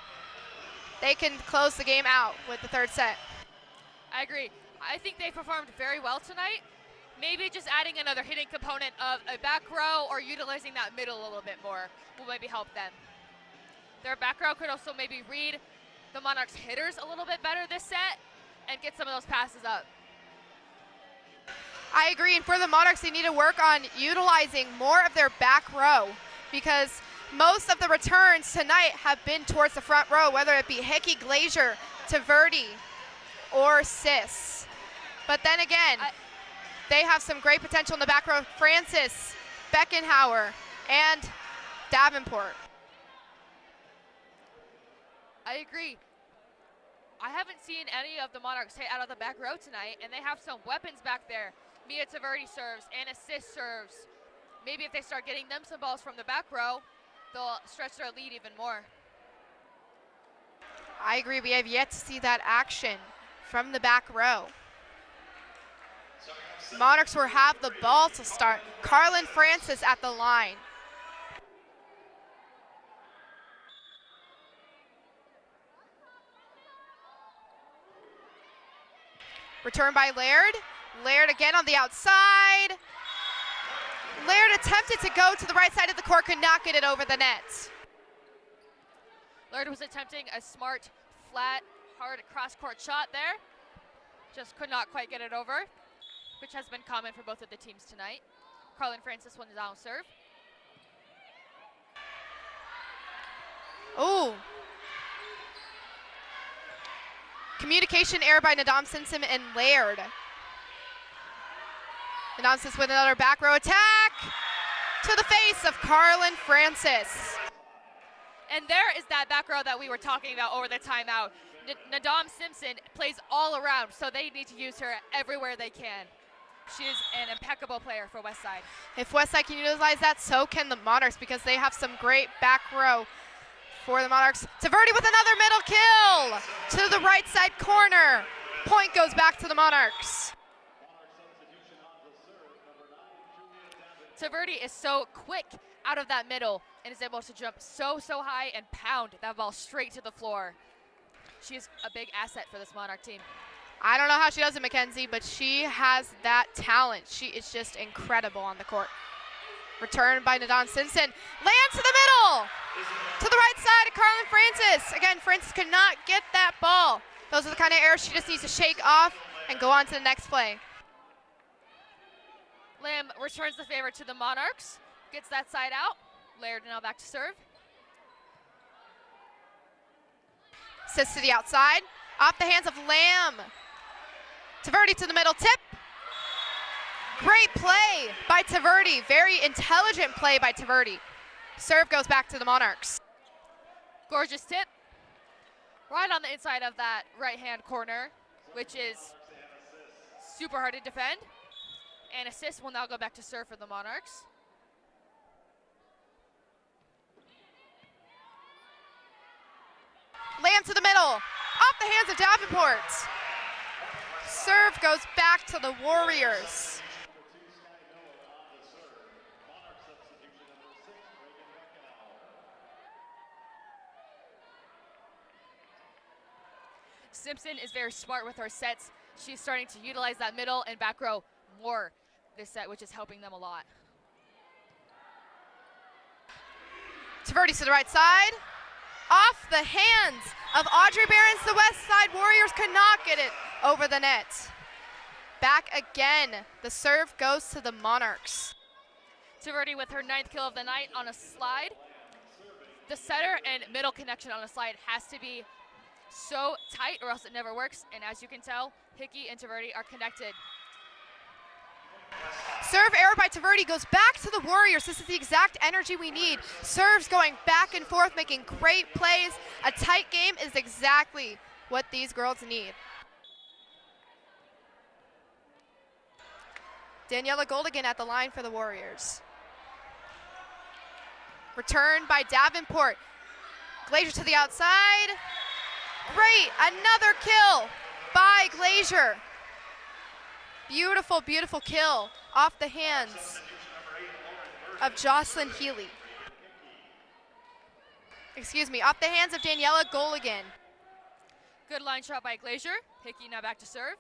they can close the game out with the third set. I agree. I think they performed very well tonight. Maybe just adding another hitting component of a back row or utilizing that middle a little bit more will maybe help them. Their back row could also maybe read the Monarchs hitters a little bit better this set and get some of those passes up. I agree, and for the Monarchs, they need to work on utilizing more of their back row because most of the returns tonight have been towards the front row, whether it be Hickey, Glazier, Taverdi, or Sis. But then again, they have some great potential in the back row. Francis, Beckenhauer, and Davenport. I agree. I haven't seen any of the Monarchs hit out of the back row tonight, and they have some weapons back there. Mia Taverdi serves, and Assist serves. Maybe if they start getting them some balls from the back row, they'll stretch their lead even more. I agree. We have yet to see that action from the back row. Monarchs will have the ball to start. Carlin Francis at the line. Return by Laird. Laird again on the outside. Laird attempted to go to the right side of the court, could not get it over the net. Laird was attempting a smart, flat, hard cross-court shot there. Just could not quite get it over, which has been common for both of the teams tonight. Carlin Francis won the down serve. Ooh. Communication error by Nadam Simpson and Laird. Nadam Simpson with another back row attack to the face of Carlin Francis. And there is that back row that we were talking about over the timeout. Nadam Simpson plays all around, so they need to use her everywhere they can. She is an impeccable player for Westside. If Westside can utilize that, so can the Monarchs because they have some great back row for the Monarchs. Taverdi with another middle kill to the right side corner. Point goes back to the Monarchs. Taverdi is so quick out of that middle and is able to jump so high and pound that ball straight to the floor. She is a big asset for this Monarch team. I don't know how she does it, Mackenzie, but she has that talent. She is just incredible on the court. Return by Nadam Simpson. Lands to the middle. To the right side of Carlin Francis. Again, Francis could not get that ball. Those are the kind of errors she just needs to shake off and go on to the next play. Lamb returns the favor to the Monarchs. Gets that side out. Laird now back to serve. Sis to the outside. Off the hands of Lamb. Taverdi to the middle. Tip. Great play by Taverdi. Very intelligent play by Taverdi. Serve goes back to the Monarchs. Gorgeous tip. Right on the inside of that right-hand corner, which is super hard to defend. And Assist will now go back to serve for the Monarchs. Lamb to the middle. Off the hands of Davenport. Serve goes back to the Warriors. Simpson is very smart with her sets. She's starting to utilize that middle and back row more this set, which is helping them a lot. Taverdi to the right side. Off the hands of Audrey Behrens. The Westside Warriors could not get it over the net. Back again. The serve goes to the Monarchs. Taverdi with her 9th kill of the night on a slide. The setter and middle connection on a slide has to be so tight or else it never works. And as you can tell, Hickey and Taverdi are connected. Serve error by Taverdi goes back to the Warriors. This is the exact energy we need. Serves going back and forth, making great plays. A tight game is exactly what these girls need. Daniela Goldigan at the line for the Warriors. Return by Davenport. Glazier to the outside. Great, another kill by Glazier. Beautiful, beautiful kill off the hands of Jocelyn Healy. Excuse me, off the hands of Daniela Goldigan. Good line shot by Glazier. Hickey now back to serve.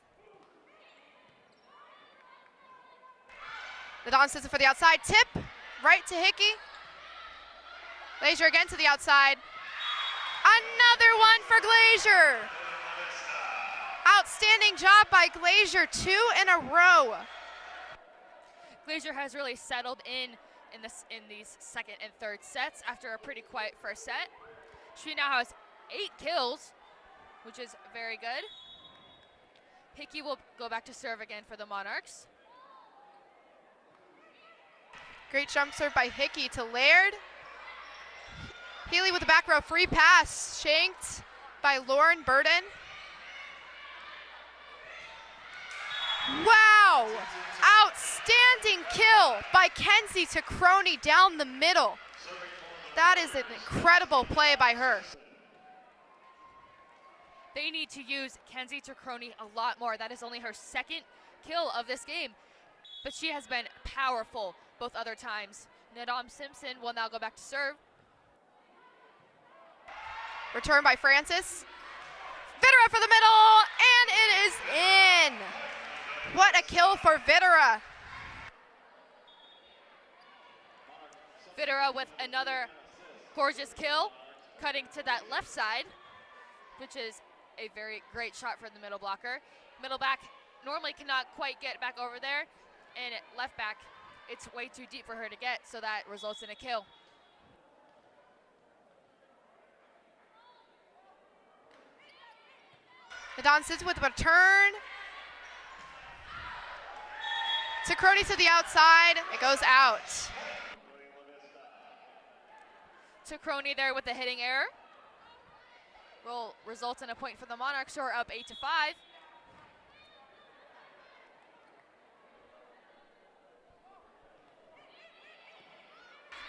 The Don Simpson for the outside tip, right to Hickey. Glazier again to the outside. Another one for Glazier. Outstanding job by Glazier, 2 in a row. Glazier has really settled in these second and third sets after a pretty quiet first set. She now has 8 kills, which is very good. Hickey will go back to serve again for the Monarchs. Great jump serve by Hickey to Laird. Healy with the back row free pass, shanked by Lauren Burden. Wow! Outstanding kill by Kenzie Tacroni down the middle. That is an incredible play by her. They need to use Kenzie Tacroni a lot more. That is only her second kill of this game, but she has been powerful both other times. Nadam Simpson will now go back to serve. Return by Francis. Videra for the middle, and it is in. What a kill for Videra. Videra with another gorgeous kill, cutting to that left side, which is a very great shot for the middle blocker. Middle back normally cannot quite get back over there, and left back, it's way too deep for her to get, so that results in a kill. Nadon sits with a return. Tacroni to the outside, it goes out. Tacroni there with the hitting error. Will result in a point for the Monarchs, who are up 8-5.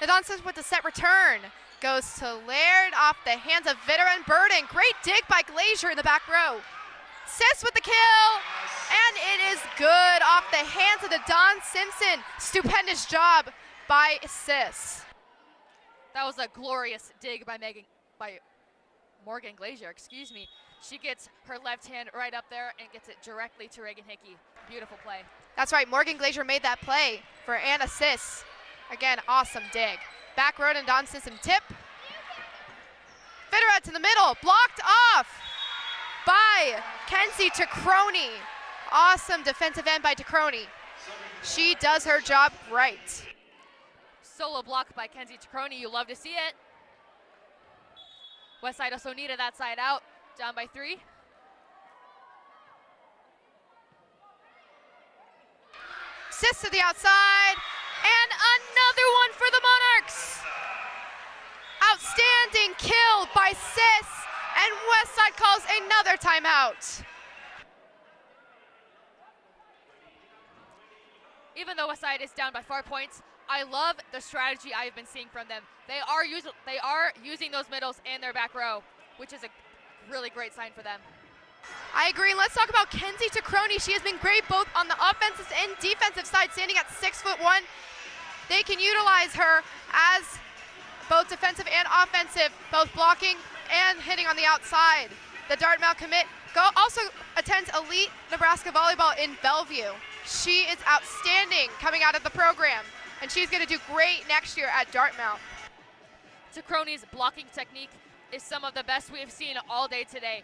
Nadon sits with the set return. Goes to Laird off the hands of Videra and Burden. Great dig by Glazier in the back row. Sis with the kill, and it is good off the hands of the Don Simpson. Stupendous job by Sis. That was a glorious dig by Morgan Glazier, excuse me. She gets her left hand right up there and gets it directly to Reagan Hickey. Beautiful play. That's right, Morgan Glazier made that play for Anna Sis. Again, awesome dig. Back road and Don Simpson tip. Videra to the middle, blocked off by Kenzie Tacroni. Awesome defensive end by Tacroni. She does her job right. Solo block by Kenzie Tacroni, you love to see it. Westside also needed that side out, down by 3. Sis to the outside, and another one for the Monarchs. Outstanding kill by Sis, and Westside calls another timeout. Even though Westside is down by 4 points, I love the strategy I've been seeing from them. They are using those middles and their back row, which is a really great sign for them. I agree. Let's talk about Kenzie Tacroni. She has been great both on the offensive and defensive side, standing at 6'1". They can utilize her as both defensive and offensive, both blocking and hitting on the outside. The Dartmouth commit also attends Elite Nebraska Volleyball in Bellevue. She is outstanding coming out of the program, and she's going to do great next year at Dartmouth. Tacroni's blocking technique is some of the best we have seen all day today.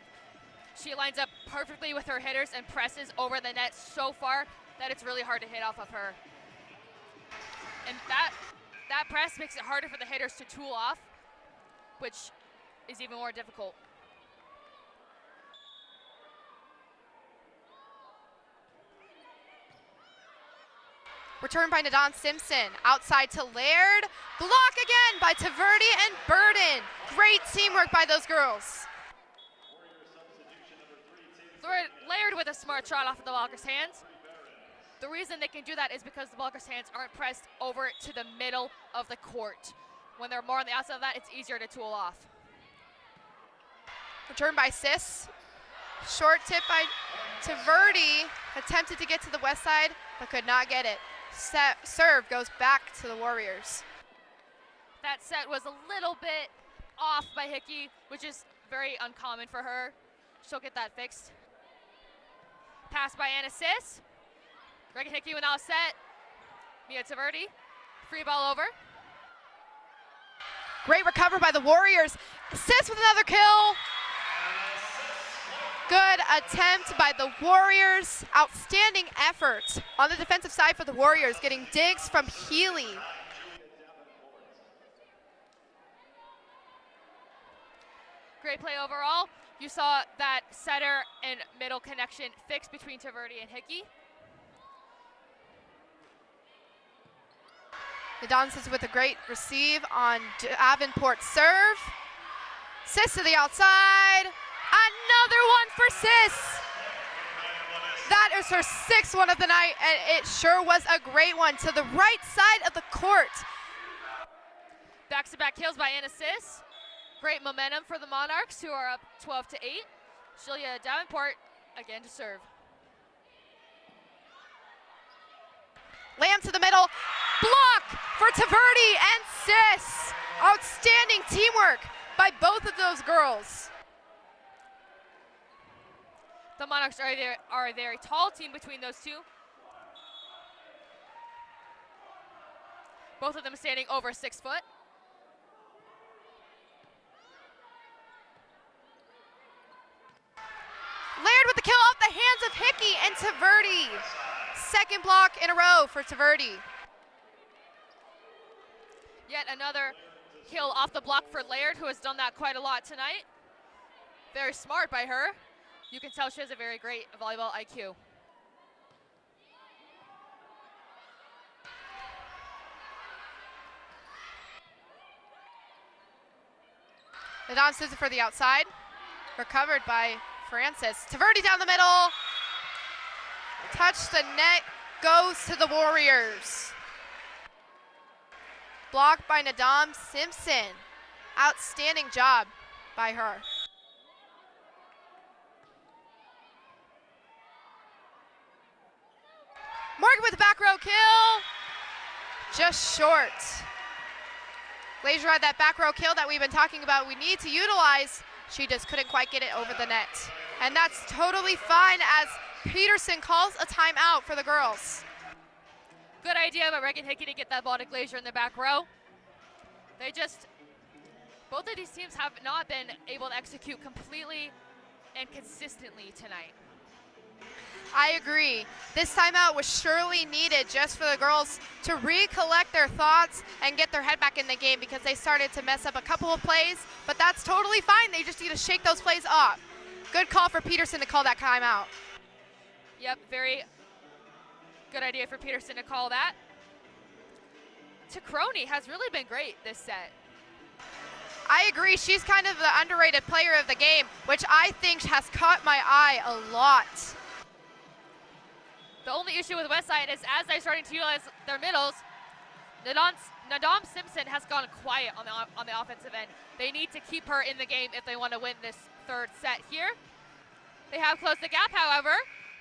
She lines up perfectly with her hitters and presses over the net so far that it's really hard to hit off of her. And that press makes it harder for the hitters to tool off, which is even more difficult. Returned by Nadon Simpson. Outside to Laird. Block again by Taverdi and Burden. Great teamwork by those girls. Laird with a smart shot off of the blockers' hands. The reason they can do that is because the blockers' hands aren't pressed over to the middle of the court. When they're more on the outside of that, it's easier to tool off. Returned by Sis. Short tip by Taverdi. Attempted to get to the west side, but could not get it. Serve goes back to the Warriors. That set was a little bit off by Hickey, which is very uncommon for her. She'll get that fixed. Pass by Anna Sis. Regan Hickey will now set. Mia Taverdi. Free ball over. Great recover by the Warriors. Sis with another kill. Good attempt by the Warriors. Outstanding effort on the defensive side for the Warriors, getting digs from Healy. Great play overall. You saw that center and middle connection fixed between Taverdi and Hickey. Nadon with a great receive on Davenport's serve. Sis to the outside. Another one for Sis. That is her sixth one of the night, and it sure was a great one to the right side of the court. Back-to-back kills by Anna Sis. Great momentum for the Monarchs, who are up 12-8. Julia Davenport again to serve. Lamb to the middle. Block for Taverdi and Sis. Outstanding teamwork by both of those girls. The Monarchs are a very tall team between those two. Both of them standing over 6 foot. Laird with the kill off the hands of Hickey and Taverdi. Second block in a row for Taverdi. Yet another kill off the block for Laird, who has done that quite a lot tonight. Very smart by her. You can tell she has a very great volleyball IQ. Nadon Souza for the outside. Recovered by Francis. Taverdi down the middle. Touch the net. Goes to the Warriors. Blocked by Nadam Simpson. Outstanding job by her. Morgan with the back row kill. Just short. Glazier had that back row kill that we've been talking about. We need to utilize. She just couldn't quite get it over the net. And that's totally fine as Peterson calls a timeout for the girls. Good idea by Regan Hickey to get that ball to Glazier in the back row. Both of these teams have not been able to execute completely and consistently tonight. I agree. This timeout was surely needed just for the girls to recollect their thoughts and get their head back in the game because they started to mess up a couple of plays, but that's totally fine. They just need to shake those plays off. Good call for Peterson to call that timeout. Yep, very good idea for Peterson to call that. Tacroni has really been great this set. I agree. She's kind of the underrated player of the game, which I think has caught my eye a lot. The only issue with Westside is as they're starting to utilize their middles, Nadam Simpson has gone quiet on the offensive end. They need to keep her in the game if they want to win this third set here. They have closed the gap, however.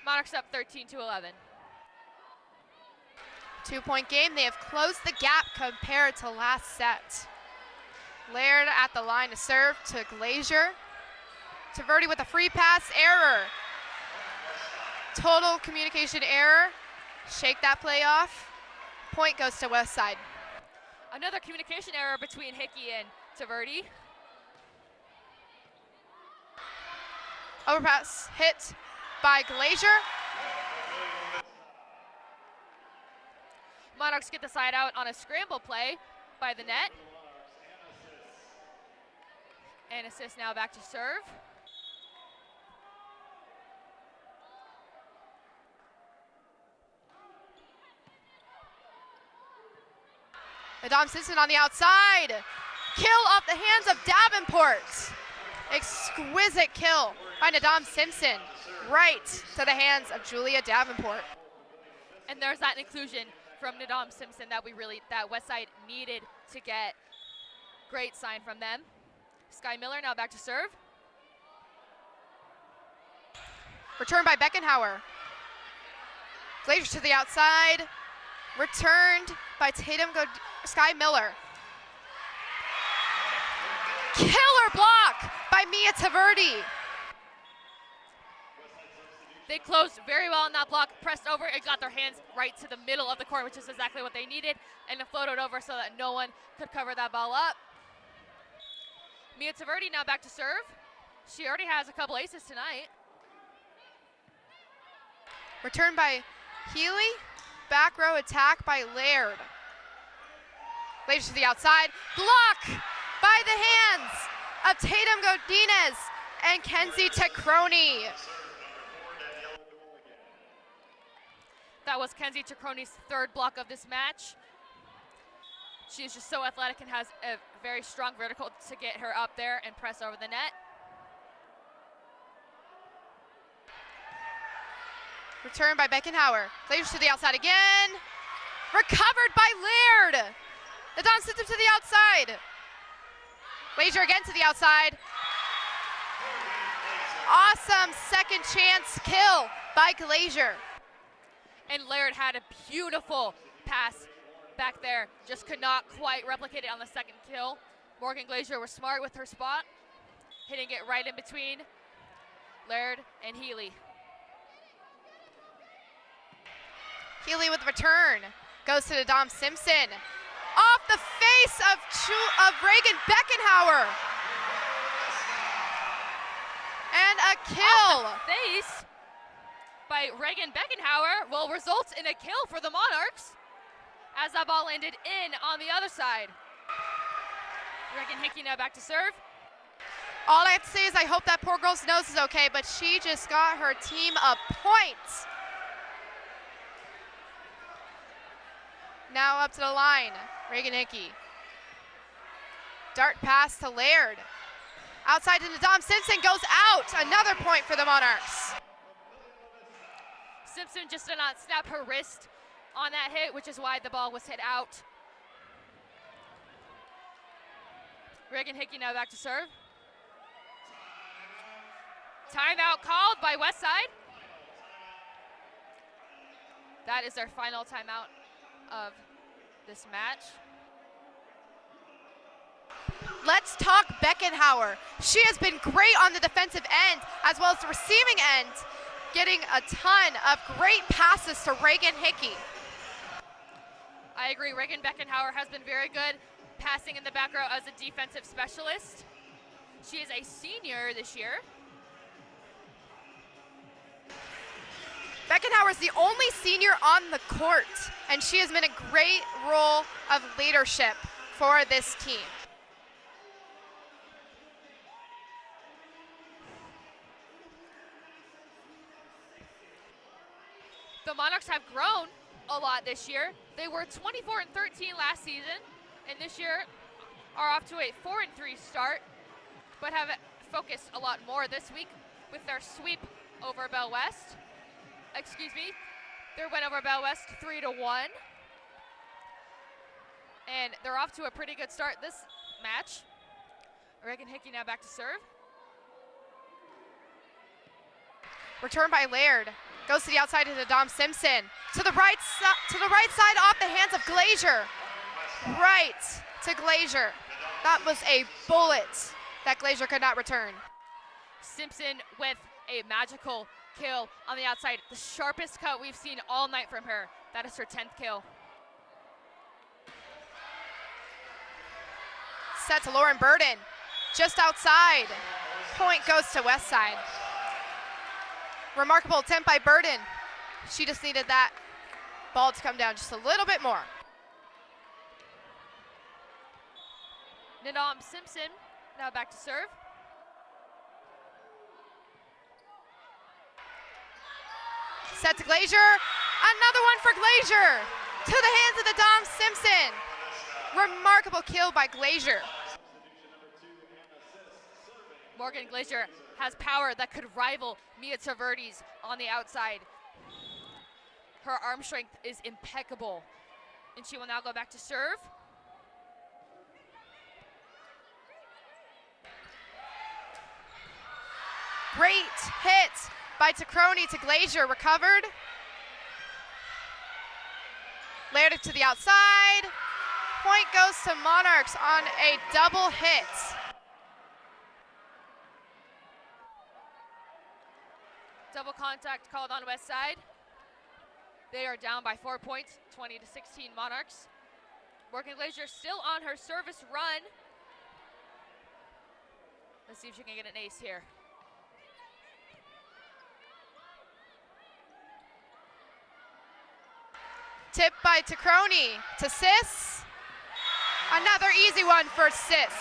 Monarchs up 13-11. 2-point game. They have closed the gap compared to last set. Laird at the line to serve to Glazier. Taverdi with a free pass, error. Total communication error. Shake that play off. Point goes to Westside. Another communication error between Hickey and Taverdi. Overpass hit by Glazier. Monarchs get the side out on a scramble play by the net. And assist now back to serve. Nadam Simpson on the outside. Kill off the hands of Davenport. Exquisite kill by Nadam Simpson. Right to the hands of Julia Davenport. And there's that inclusion from Nadam Simpson that Westside needed to get. Great sign from them. Sky Miller now back to serve. Return by Beckenhauer. Glazier to the outside. Returned by Sky Miller. Killer block by Mia Taverdi. They closed very well on that block, pressed over and got their hands right to the middle of the court, which is exactly what they needed, and it floated over so that no one could cover that ball up. Mia Taverdi now back to serve. She already has a couple aces tonight. Return by Healy. Back row attack by Laird. Glazier to the outside. Block by the hands of Tatum Godinez and Kenzie Tacroni. That was Kenzie Tacroni's third block of this match. She is just so athletic and has a very strong vertical to get her up there and press over the net. Return by Beckenhauer. Glazier to the outside again. Recovered by Laird. Nadam Simpson to the outside. Glazier again to the outside. Awesome second chance kill by Glazier. And Laird had a beautiful pass back there. Just could not quite replicate it on the second kill. Morgan Glazier was smart with her spot, hitting it right in between Laird and Healy. Healy with the return. Goes to Nadam Simpson. Off the face of Reagan Beckenhauer. And a kill. Off the face by Reagan Beckenhauer will result in a kill for the Monarchs as that ball landed in on the other side. Reagan Hickey now back to serve. All I have to say is I hope that poor girl's nose is okay, but she just got her team a point. Now up to the line, Reagan Hickey. Dart pass to Laird. Outside to Nadam Simpson, goes out. Another point for the Monarchs. Simpson just did not snap her wrist on that hit, which is why the ball was hit out. Reagan Hickey now back to serve. Timeout called by Westside. That is their final timeout of this match. Let's talk Beckenhauer. She has been great on the defensive end as well as the receiving end, getting a ton of great passes to Reagan Hickey. I agree, Reagan Beckenhauer has been very good passing in the back row as a defensive specialist. She is a senior this year. Beckenhauer is the only senior on the court, and she has been a great role of leadership for this team. The Monarchs have grown a lot this year. They were 24-13 last season, and this year are off to a 4-3 start, but have focused a lot more this week with their sweep over Bell West. Their win over Bell West 3-1. And they're off to a pretty good start this match. Reagan Hickey now back to serve. Return by Laird. Goes to the outside to Nadam Simpson. To the right side off the hands of Glazier. Right to Glazier. That was a bullet that Glazier could not return. Simpson with a magical kill on the outside. The sharpest cut we've seen all night from her. That is her 10th kill. Set to Lauren Burden. Just outside. Point goes to Westside. Remarkable attempt by Burden. She just needed that ball to come down just a little bit more. Nadam Simpson now back to serve. Set to Glazier. Another one for Glazier. To the hands of Nadam Simpson. Remarkable kill by Glazier. Morgan Glazier has power that could rival Mia Taverdi's on the outside. Her arm strength is impeccable. And she will now go back to serve. Great hit by Tacroni to Glazier, recovered. Layered it to the outside. Point goes to Monarchs on a double hit. Double contact called on Westside. They are down by 4 points, 20-16 Monarchs. Morgan Glazier still on her service run. Let's see if she can get an ace here. Tip by Tacroni to Sis. Another easy one for Sis.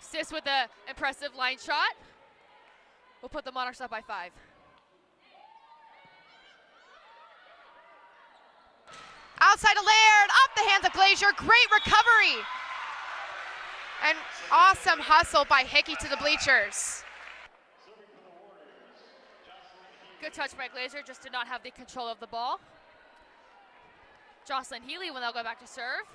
Sis with an impressive line shot. We'll put the Monarchs up by 5. Outside of Laird, off the hands of Glazier, great recovery. And awesome hustle by Hickey to the bleachers. Good touch by Glazier, just did not have the control of the ball. Jocelyn Healy will now go back to serve.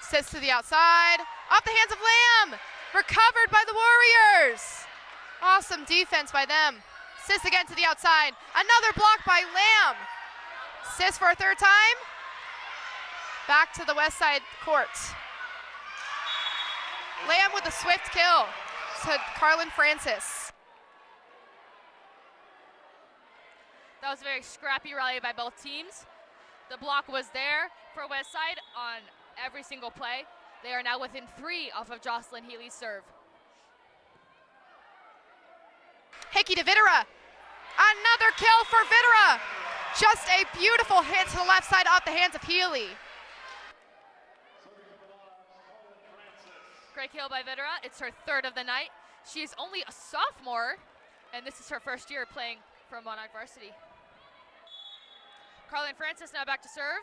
Sits to the outside, off the hands of Lamb. Recovered by the Warriors. Awesome defense by them. Sis again to the outside. Another block by Lamb. Sis for a third time. Back to the Westside court. Lamb with a swift kill to Carlin Francis. That was a very scrappy rally by both teams. The block was there for Westside on every single play. They are now within 3 off of Jocelyn Healy's serve. Hickey to Videra. Another kill for Videra. Just a beautiful hit to the left side off the hands of Healy. Great kill by Videra. It's her 3rd of the night. She is only a sophomore, and this is her first year playing for Monarch Varsity. Carlin Francis now back to serve.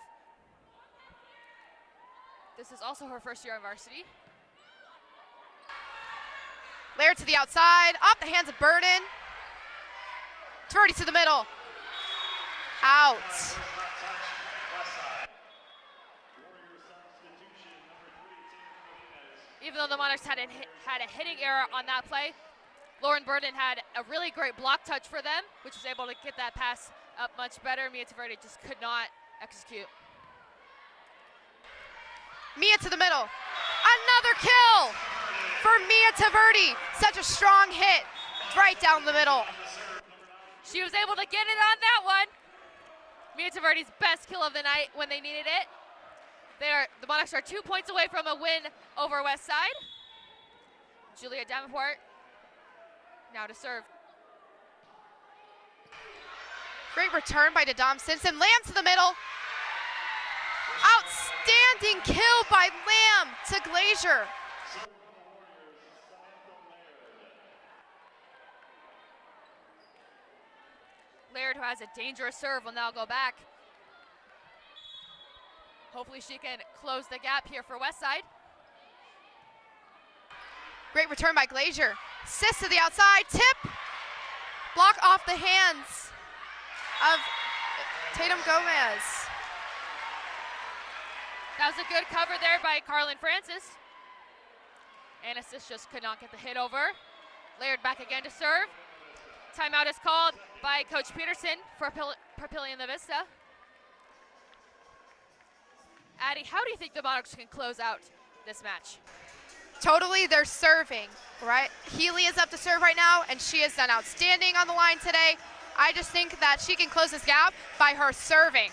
This is also her first year on varsity. Laird to the outside, off the hands of Burden. Taverdi to the middle. Out. Even though the Monarchs had a hitting error on that play, Lauren Burden had a really great block touch for them, which was able to get that pass up much better. Mia Taverdi just could not execute. Mia to the middle. Another kill for Mia Taverdi. Such a strong hit right down the middle. She was able to get it on that one. Mia Taverdi's best kill of the night when they needed it. The Monarchs are 2 points away from a win over Westside. Julia Davenport now to serve. Great return by Dom Simpson. Lamb to the middle. Outstanding kill by Lamb to Glazier. Laird, who has a dangerous serve, will now go back. Hopefully she can close the gap here for Westside. Great return by Glazier. Sis to the outside, tip. Block off the hands of Tatum Gomez. That was a good cover there by Carlin Francis. And Sis just could not get the hit over. Laird back again to serve. Timeout is called by Coach Peterson for Papillion La Vista. Addie, how do you think the Monarchs can close out this match? Totally, they're serving, right? Healy is up to serve right now, and she has done outstanding on the line today. I just think that she can close this gap by her serving.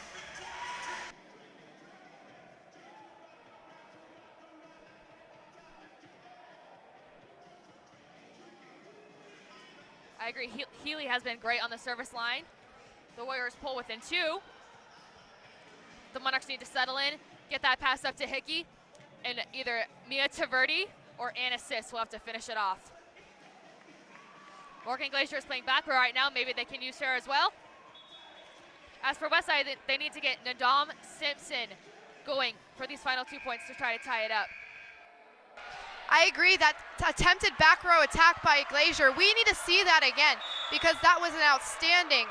I agree, Healy has been great on the service line. The Warriors pull within 2. the Monarchs need to settle in, get that pass up to Hickey, and either Mia Taverdi or Anna Sis will have to finish it off. Morgan Glacier is playing back row right now. Maybe they can use her as well. As for Westside, they need to get Nadam Simpson going for these final 2 points to try to tie it up. I agree that attempted back row attack by Glacier, we need to see that again because that was an outstanding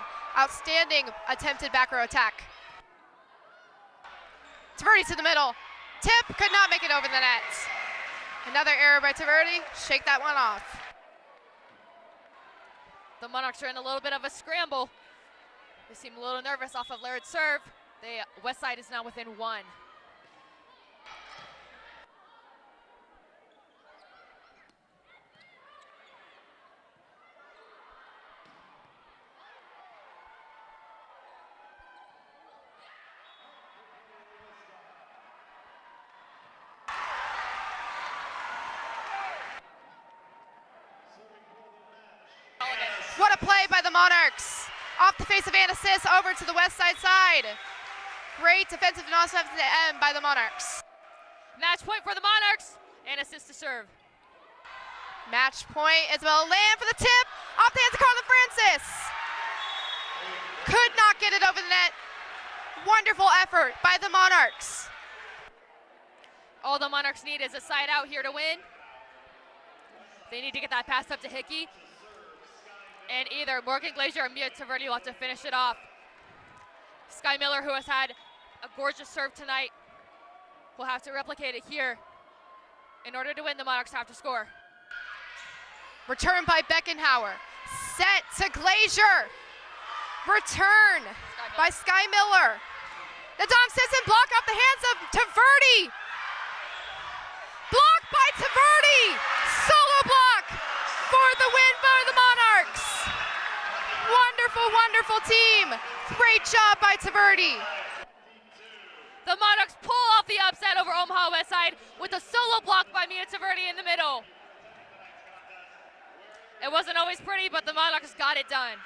attempted back row attack. Taverdi to the middle. Tip could not make it over the net. Another error by Taverdi. Shake that one off. The Monarchs are in a little bit of a scramble. They seem a little nervous off of Laird's serve. Westside is now within 1. What a play by the Monarchs. Off the face of Anna Sis over to the Westside side. Great defensive and offensive end by the Monarchs. Match point for the Monarchs. Anna Sis to serve. Match point, Isabella Lamb for the tip. Off the hands of Carla Francis. Could not get it over the net. Wonderful effort by the Monarchs. All the Monarchs need is a side out here to win. They need to get that pass up to Hickey. And either Morgan Glacier or Mia Taverdi will have to finish it off. Sky Miller, who has had a gorgeous serve tonight, will have to replicate it here. In order to win, the Monarchs have to score. Return by Beckenhauer. Set to Glacier. Return by Sky Miller. Nadam Simpson block off the hands of Taverdi. Block by Taverdi. Solo block for the win by the Monarchs. Wonderful, wonderful team. Great job by Taverdi. The Monarchs pull off the upset over Omaha Westside with a solo block by Mia Taverdi in the middle. It wasn't always pretty, but the Monarchs got it done.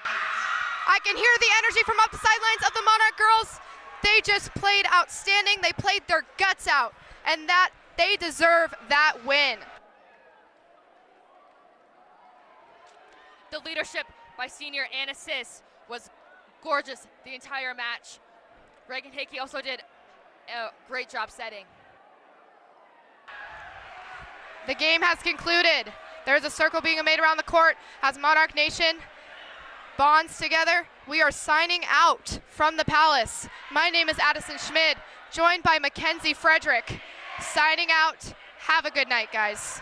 I can hear the energy from up the sidelines of the Monarch girls. They just played outstanding. They played their guts out, and that they deserve that win. The leadership by senior Anna Sis was gorgeous the entire match. Reagan Hickey also did a great job setting. The game has concluded. There's a circle being made around the court as Monarch Nation bonds together. We are signing out from the Palace. My name is Addison Schmid, joined by Mackenzie Frederick. Signing out. Have a good night, guys.